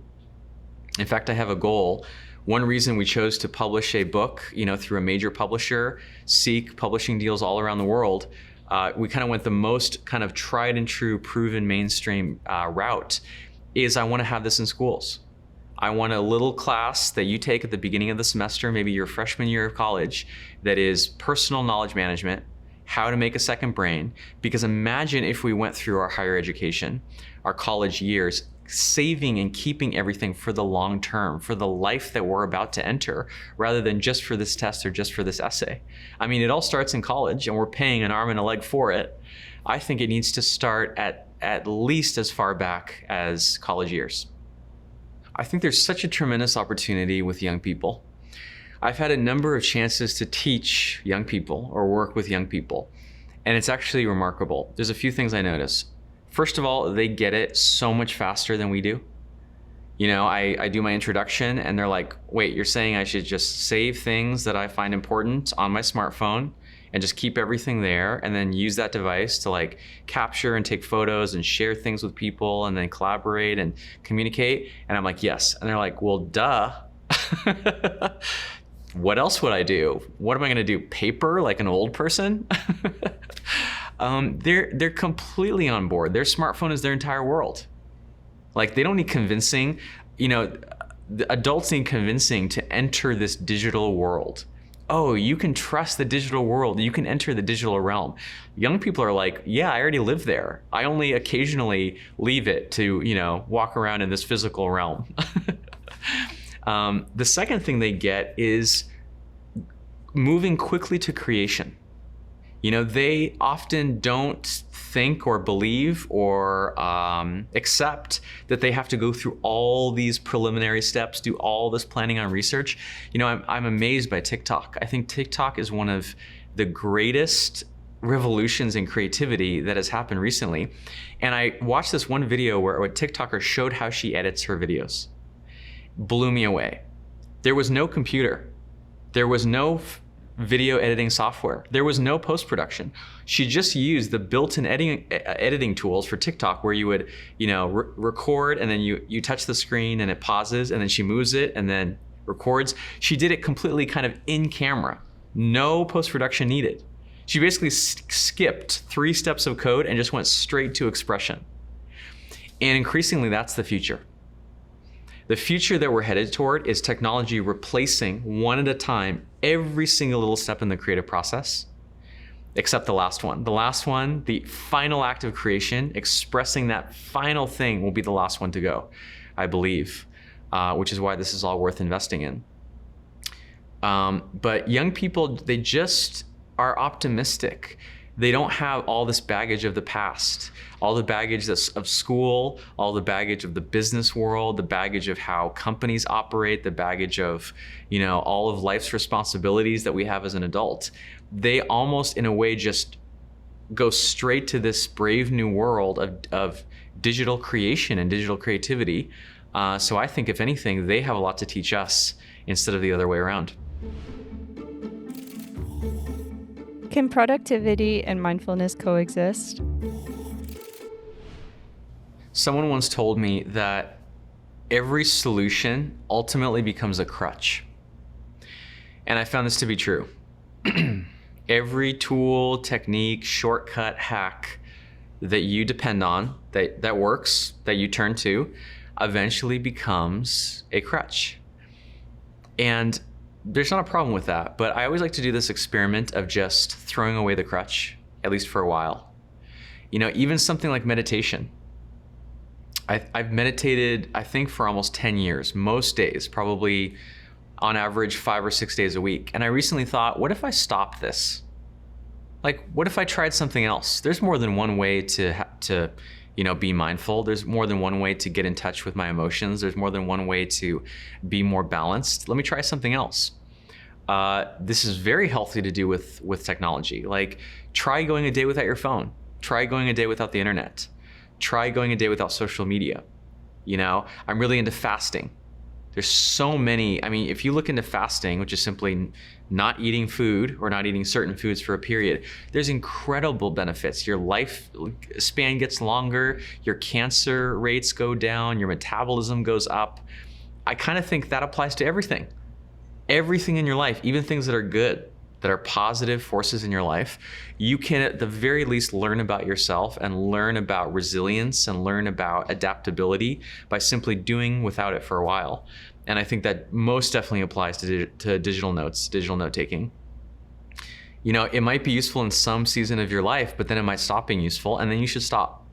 In fact, I have a goal. One reason we chose to publish a book, through a major publisher, seek publishing deals all around the world, we kind of went the most kind of tried and true, proven mainstream route, is I want to have this in schools. I want a little class that you take at the beginning of the semester, maybe your freshman year of college, that is personal knowledge management, how to make a second brain. Because imagine if we went through our higher education, our college years, saving and keeping everything for the long term, for the life that we're about to enter, rather than just for this test or just for this essay. It all starts in college and we're paying an arm and a leg for it. I think it needs to start at least as far back as college years. I think there's such a tremendous opportunity with young people. I've had a number of chances to teach young people or work with young people, and it's actually remarkable. There's a few things I notice. First of all, they get it so much faster than we do. I do my introduction and they're like, wait, you're saying I should just save things that I find important on my smartphone and just keep everything there and then use that device to like capture and take photos and share things with people and then collaborate and communicate? And I'm like, yes. And they're like, well, duh. What else would I do? What am I gonna do? Paper like an old person? They're completely on board. Their smartphone is their entire world. Like they don't need convincing. The adults need convincing to enter this digital world. Oh, you can trust the digital world. You can enter the digital realm. Young people are like, yeah, I already live there. I only occasionally leave it to, walk around in this physical realm. The second thing they get is moving quickly to creation. They often don't think or believe or accept that they have to go through all these preliminary steps, do all this planning on research. I'm amazed by TikTok. I think TikTok is one of the greatest revolutions in creativity that has happened recently. And I watched this one video where a TikToker showed how she edits her videos. Blew me away. There was no computer. There was no video editing software. There was no post-production. She just used the built-in editing tools for TikTok where you would, record and then you touch the screen and it pauses and then she moves it and then records. She did it completely kind of in camera. No post-production needed. She basically skipped 3 steps of code and just went straight to expression. And increasingly, that's the future. The future that we're headed toward is technology replacing one at a time every single little step in the creative process, except the last one. The last one, the final act of creation, expressing that final thing will be the last one to go, I believe, which is why this is all worth investing in. But young people, they just are optimistic. They don't have all this baggage of the past, all the baggage of school, all the baggage of the business world, the baggage of how companies operate, the baggage of, all of life's responsibilities that we have as an adult. They almost, in a way, just go straight to this brave new world of digital creation and digital creativity. So I think, if anything, they have a lot to teach us instead of the other way around. Can productivity and mindfulness coexist? Someone once told me that every solution ultimately becomes a crutch. And I found this to be true. Every tool, technique, shortcut, hack that you depend on, that works, that you turn to, eventually becomes a crutch. And there's not a problem with that, but I always like to do this experiment of just throwing away the crutch, at least for a while. Even something like meditation. I've meditated, I think, for almost 10 years, most days, probably on average 5 or 6 days a week. And I recently thought, what if I stopped this? Like, what if I tried something else? There's more than one way to be mindful. There's more than one way to get in touch with my emotions. There's more than one way to be more balanced. Let me try something else. This is very healthy to do with technology. Like, try going a day without your phone. Try going a day without the internet. Try going a day without social media. I'm really into fasting. There's so many, if you look into fasting, which is simply not eating food or not eating certain foods for a period, there's incredible benefits. Your life span gets longer, your cancer rates go down, your metabolism goes up. I kind of think that applies to everything. Everything in your life, even things that are good, that are positive forces in your life, you can at the very least learn about yourself and learn about resilience and learn about adaptability by simply doing without it for a while. And I think that most definitely applies to digital notes, digital note taking. It might be useful in some season of your life, but then it might stop being useful, and then you should stop.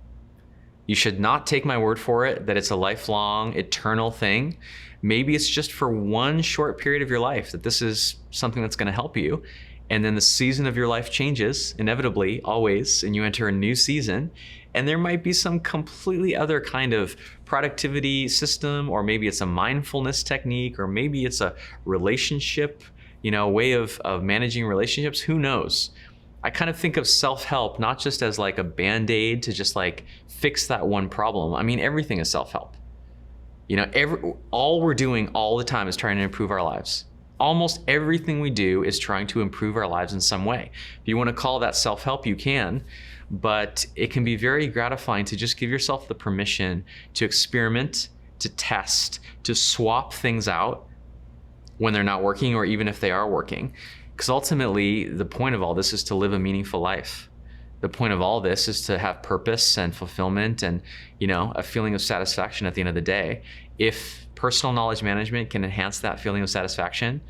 You should not take my word for it that it's a lifelong, eternal thing. Maybe it's just for one short period of your life that this is something that's going to help you. And then the season of your life changes, inevitably, always, and you enter a new season. And there might be some completely other kind of productivity system, or maybe it's a mindfulness technique, or maybe it's a relationship, way of managing relationships. Who knows? I kind of think of self-help not just as like a band-aid to just like fix that one problem. I mean, everything is self-help. All we're doing all the time is trying to improve our lives. Almost everything we do is trying to improve our lives in some way. If you want to call that self-help, you can, but it can be very gratifying to just give yourself the permission to experiment, to test, to swap things out when they're not working, or even if they are working. Because ultimately, the point of all this is to live a meaningful life. The point of all this is to have purpose and fulfillment and, a feeling of satisfaction at the end of the day. If personal knowledge management can enhance that feeling of satisfaction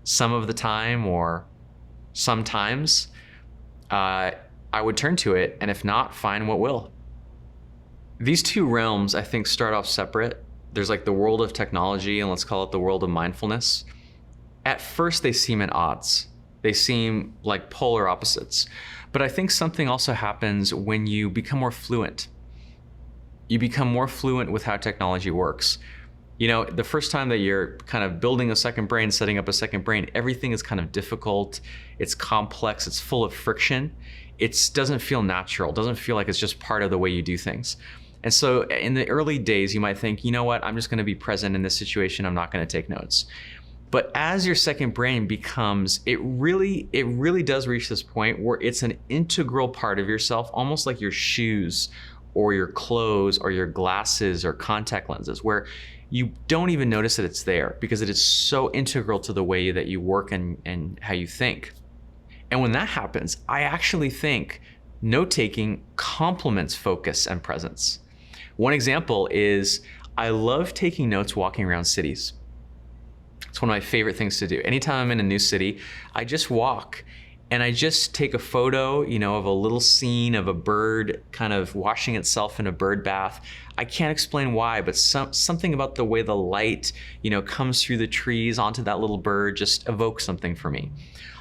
some of the time or sometimes, I would turn to it. And if not, find what will. These two realms, I think, start off separate. There's like the world of technology, and let's call it the world of mindfulness. At first, they seem at odds. They seem like polar opposites. But I think something also happens when you become more fluent. You become more fluent with how technology works. The first time that you're kind of building a second brain, setting up a second brain, everything is kind of difficult. It's complex. It's full of friction. It doesn't feel natural. It doesn't feel like it's just part of the way you do things. And so in the early days, you might think, I'm just going to be present in this situation. I'm not going to take notes. But as your second brain becomes, it really does reach this point where it's an integral part of yourself, almost like your shoes or your clothes or your glasses or contact lenses, where you don't even notice that it's there because it is so integral to the way that you work and how you think. And when that happens, I actually think note-taking complements focus and presence. One example is I love taking notes walking around cities. It's one of my favorite things to do. Anytime I'm in a new city, I just walk and I just take a photo, of a little scene of a bird kind of washing itself in a bird bath. I can't explain why, but something about the way the light, comes through the trees onto that little bird just evokes something for me.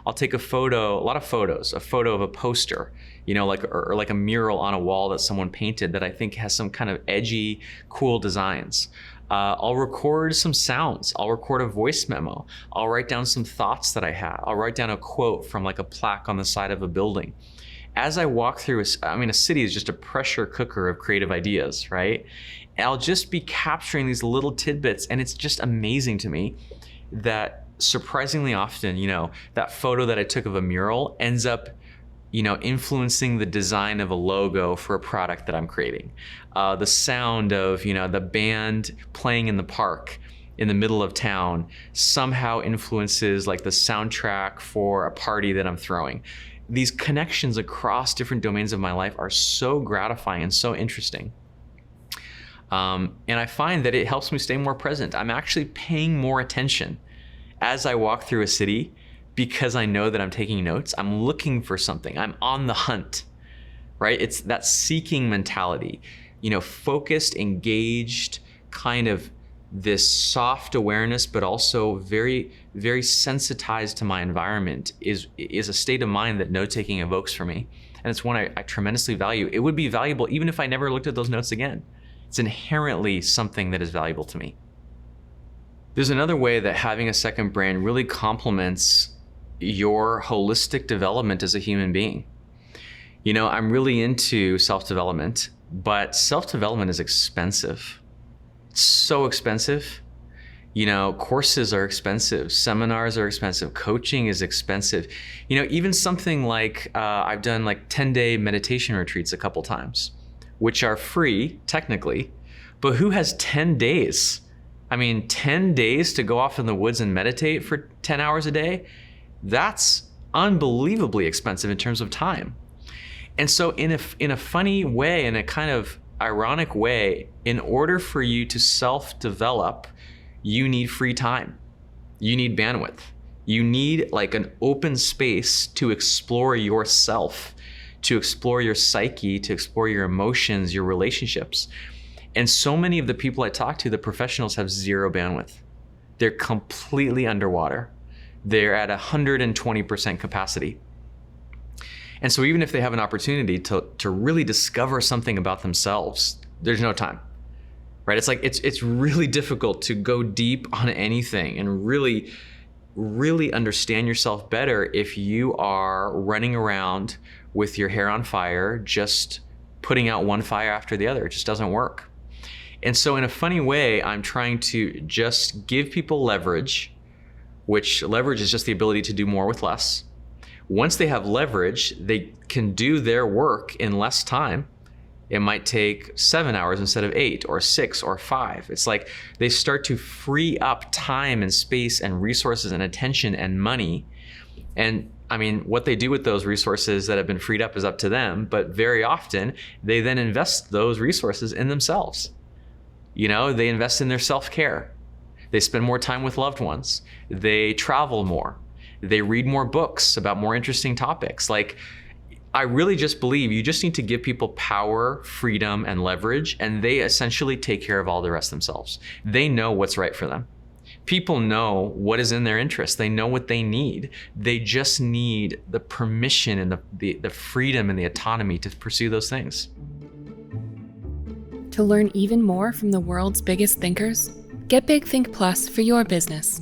I'll take a lot of photos, a photo of a poster, like a mural on a wall that someone painted that I think has some kind of edgy, cool designs. I'll record some sounds. I'll record a voice memo. I'll write down some thoughts that I had. I'll write down a quote from like a plaque on the side of a building. As I walk through, a city is just a pressure cooker of creative ideas, right? And I'll just be capturing these little tidbits, and it's just amazing to me that surprisingly often, that photo that I took of a mural ends up influencing the design of a logo for a product that I'm creating. The sound of, the band playing in the park in the middle of town somehow influences like the soundtrack for a party that I'm throwing. These connections across different domains of my life are so gratifying and so interesting. And I find that it helps me stay more present. I'm actually paying more attention as I walk through a city because I know that I'm taking notes. I'm looking for something. I'm on the hunt, right? It's that seeking mentality, focused, engaged, kind of this soft awareness, but also very, very sensitized to my environment is a state of mind that note-taking evokes for me. And it's one I tremendously value. It would be valuable even if I never looked at those notes again. It's inherently something that is valuable to me. There's another way that having a second brain really complements your holistic development as a human being. I'm really into self-development, but self-development is expensive. It's so expensive. Courses are expensive, seminars are expensive, coaching is expensive. Even something like I've done like 10-day meditation retreats a couple times, which are free technically, but who has 10 days? 10 days to go off in the woods and meditate for 10 hours a day? That's unbelievably expensive in terms of time. And so in a funny way, in a kind of ironic way, in order for you to self-develop, you need free time. You need bandwidth. You need like an open space to explore yourself, to explore your psyche, to explore your emotions, your relationships. And so many of the people I talk to, the professionals, have zero bandwidth. They're completely underwater. they're at 120% capacity. And so even if they have an opportunity to really discover something about themselves, there's no time, right? It's like, it's really difficult to go deep on anything and really understand yourself better if you are running around with your hair on fire, just putting out one fire after the other. It just doesn't work. And so in a funny way, I'm trying to just give people leverage, which leverage is just the ability to do more with less. Once they have leverage, they can do their work in less time. It might take 7 hours instead of 8 or 6 or 5. It's like they start to free up time and space and resources and attention and money. And I mean, what they do with those resources that have been freed up is up to them, but very often they then invest those resources in themselves. You know, they invest in their self-care. They spend more time with loved ones. They travel more. They read more books about more interesting topics. Like, I really just believe you just need to give people power, freedom, and leverage, and they essentially take care of all the rest themselves. They know what's right for them. People know what is in their interest. They know what they need. They just need the permission and the freedom and the autonomy to pursue those things. To learn even more from the world's biggest thinkers, get Big Think Plus for your business.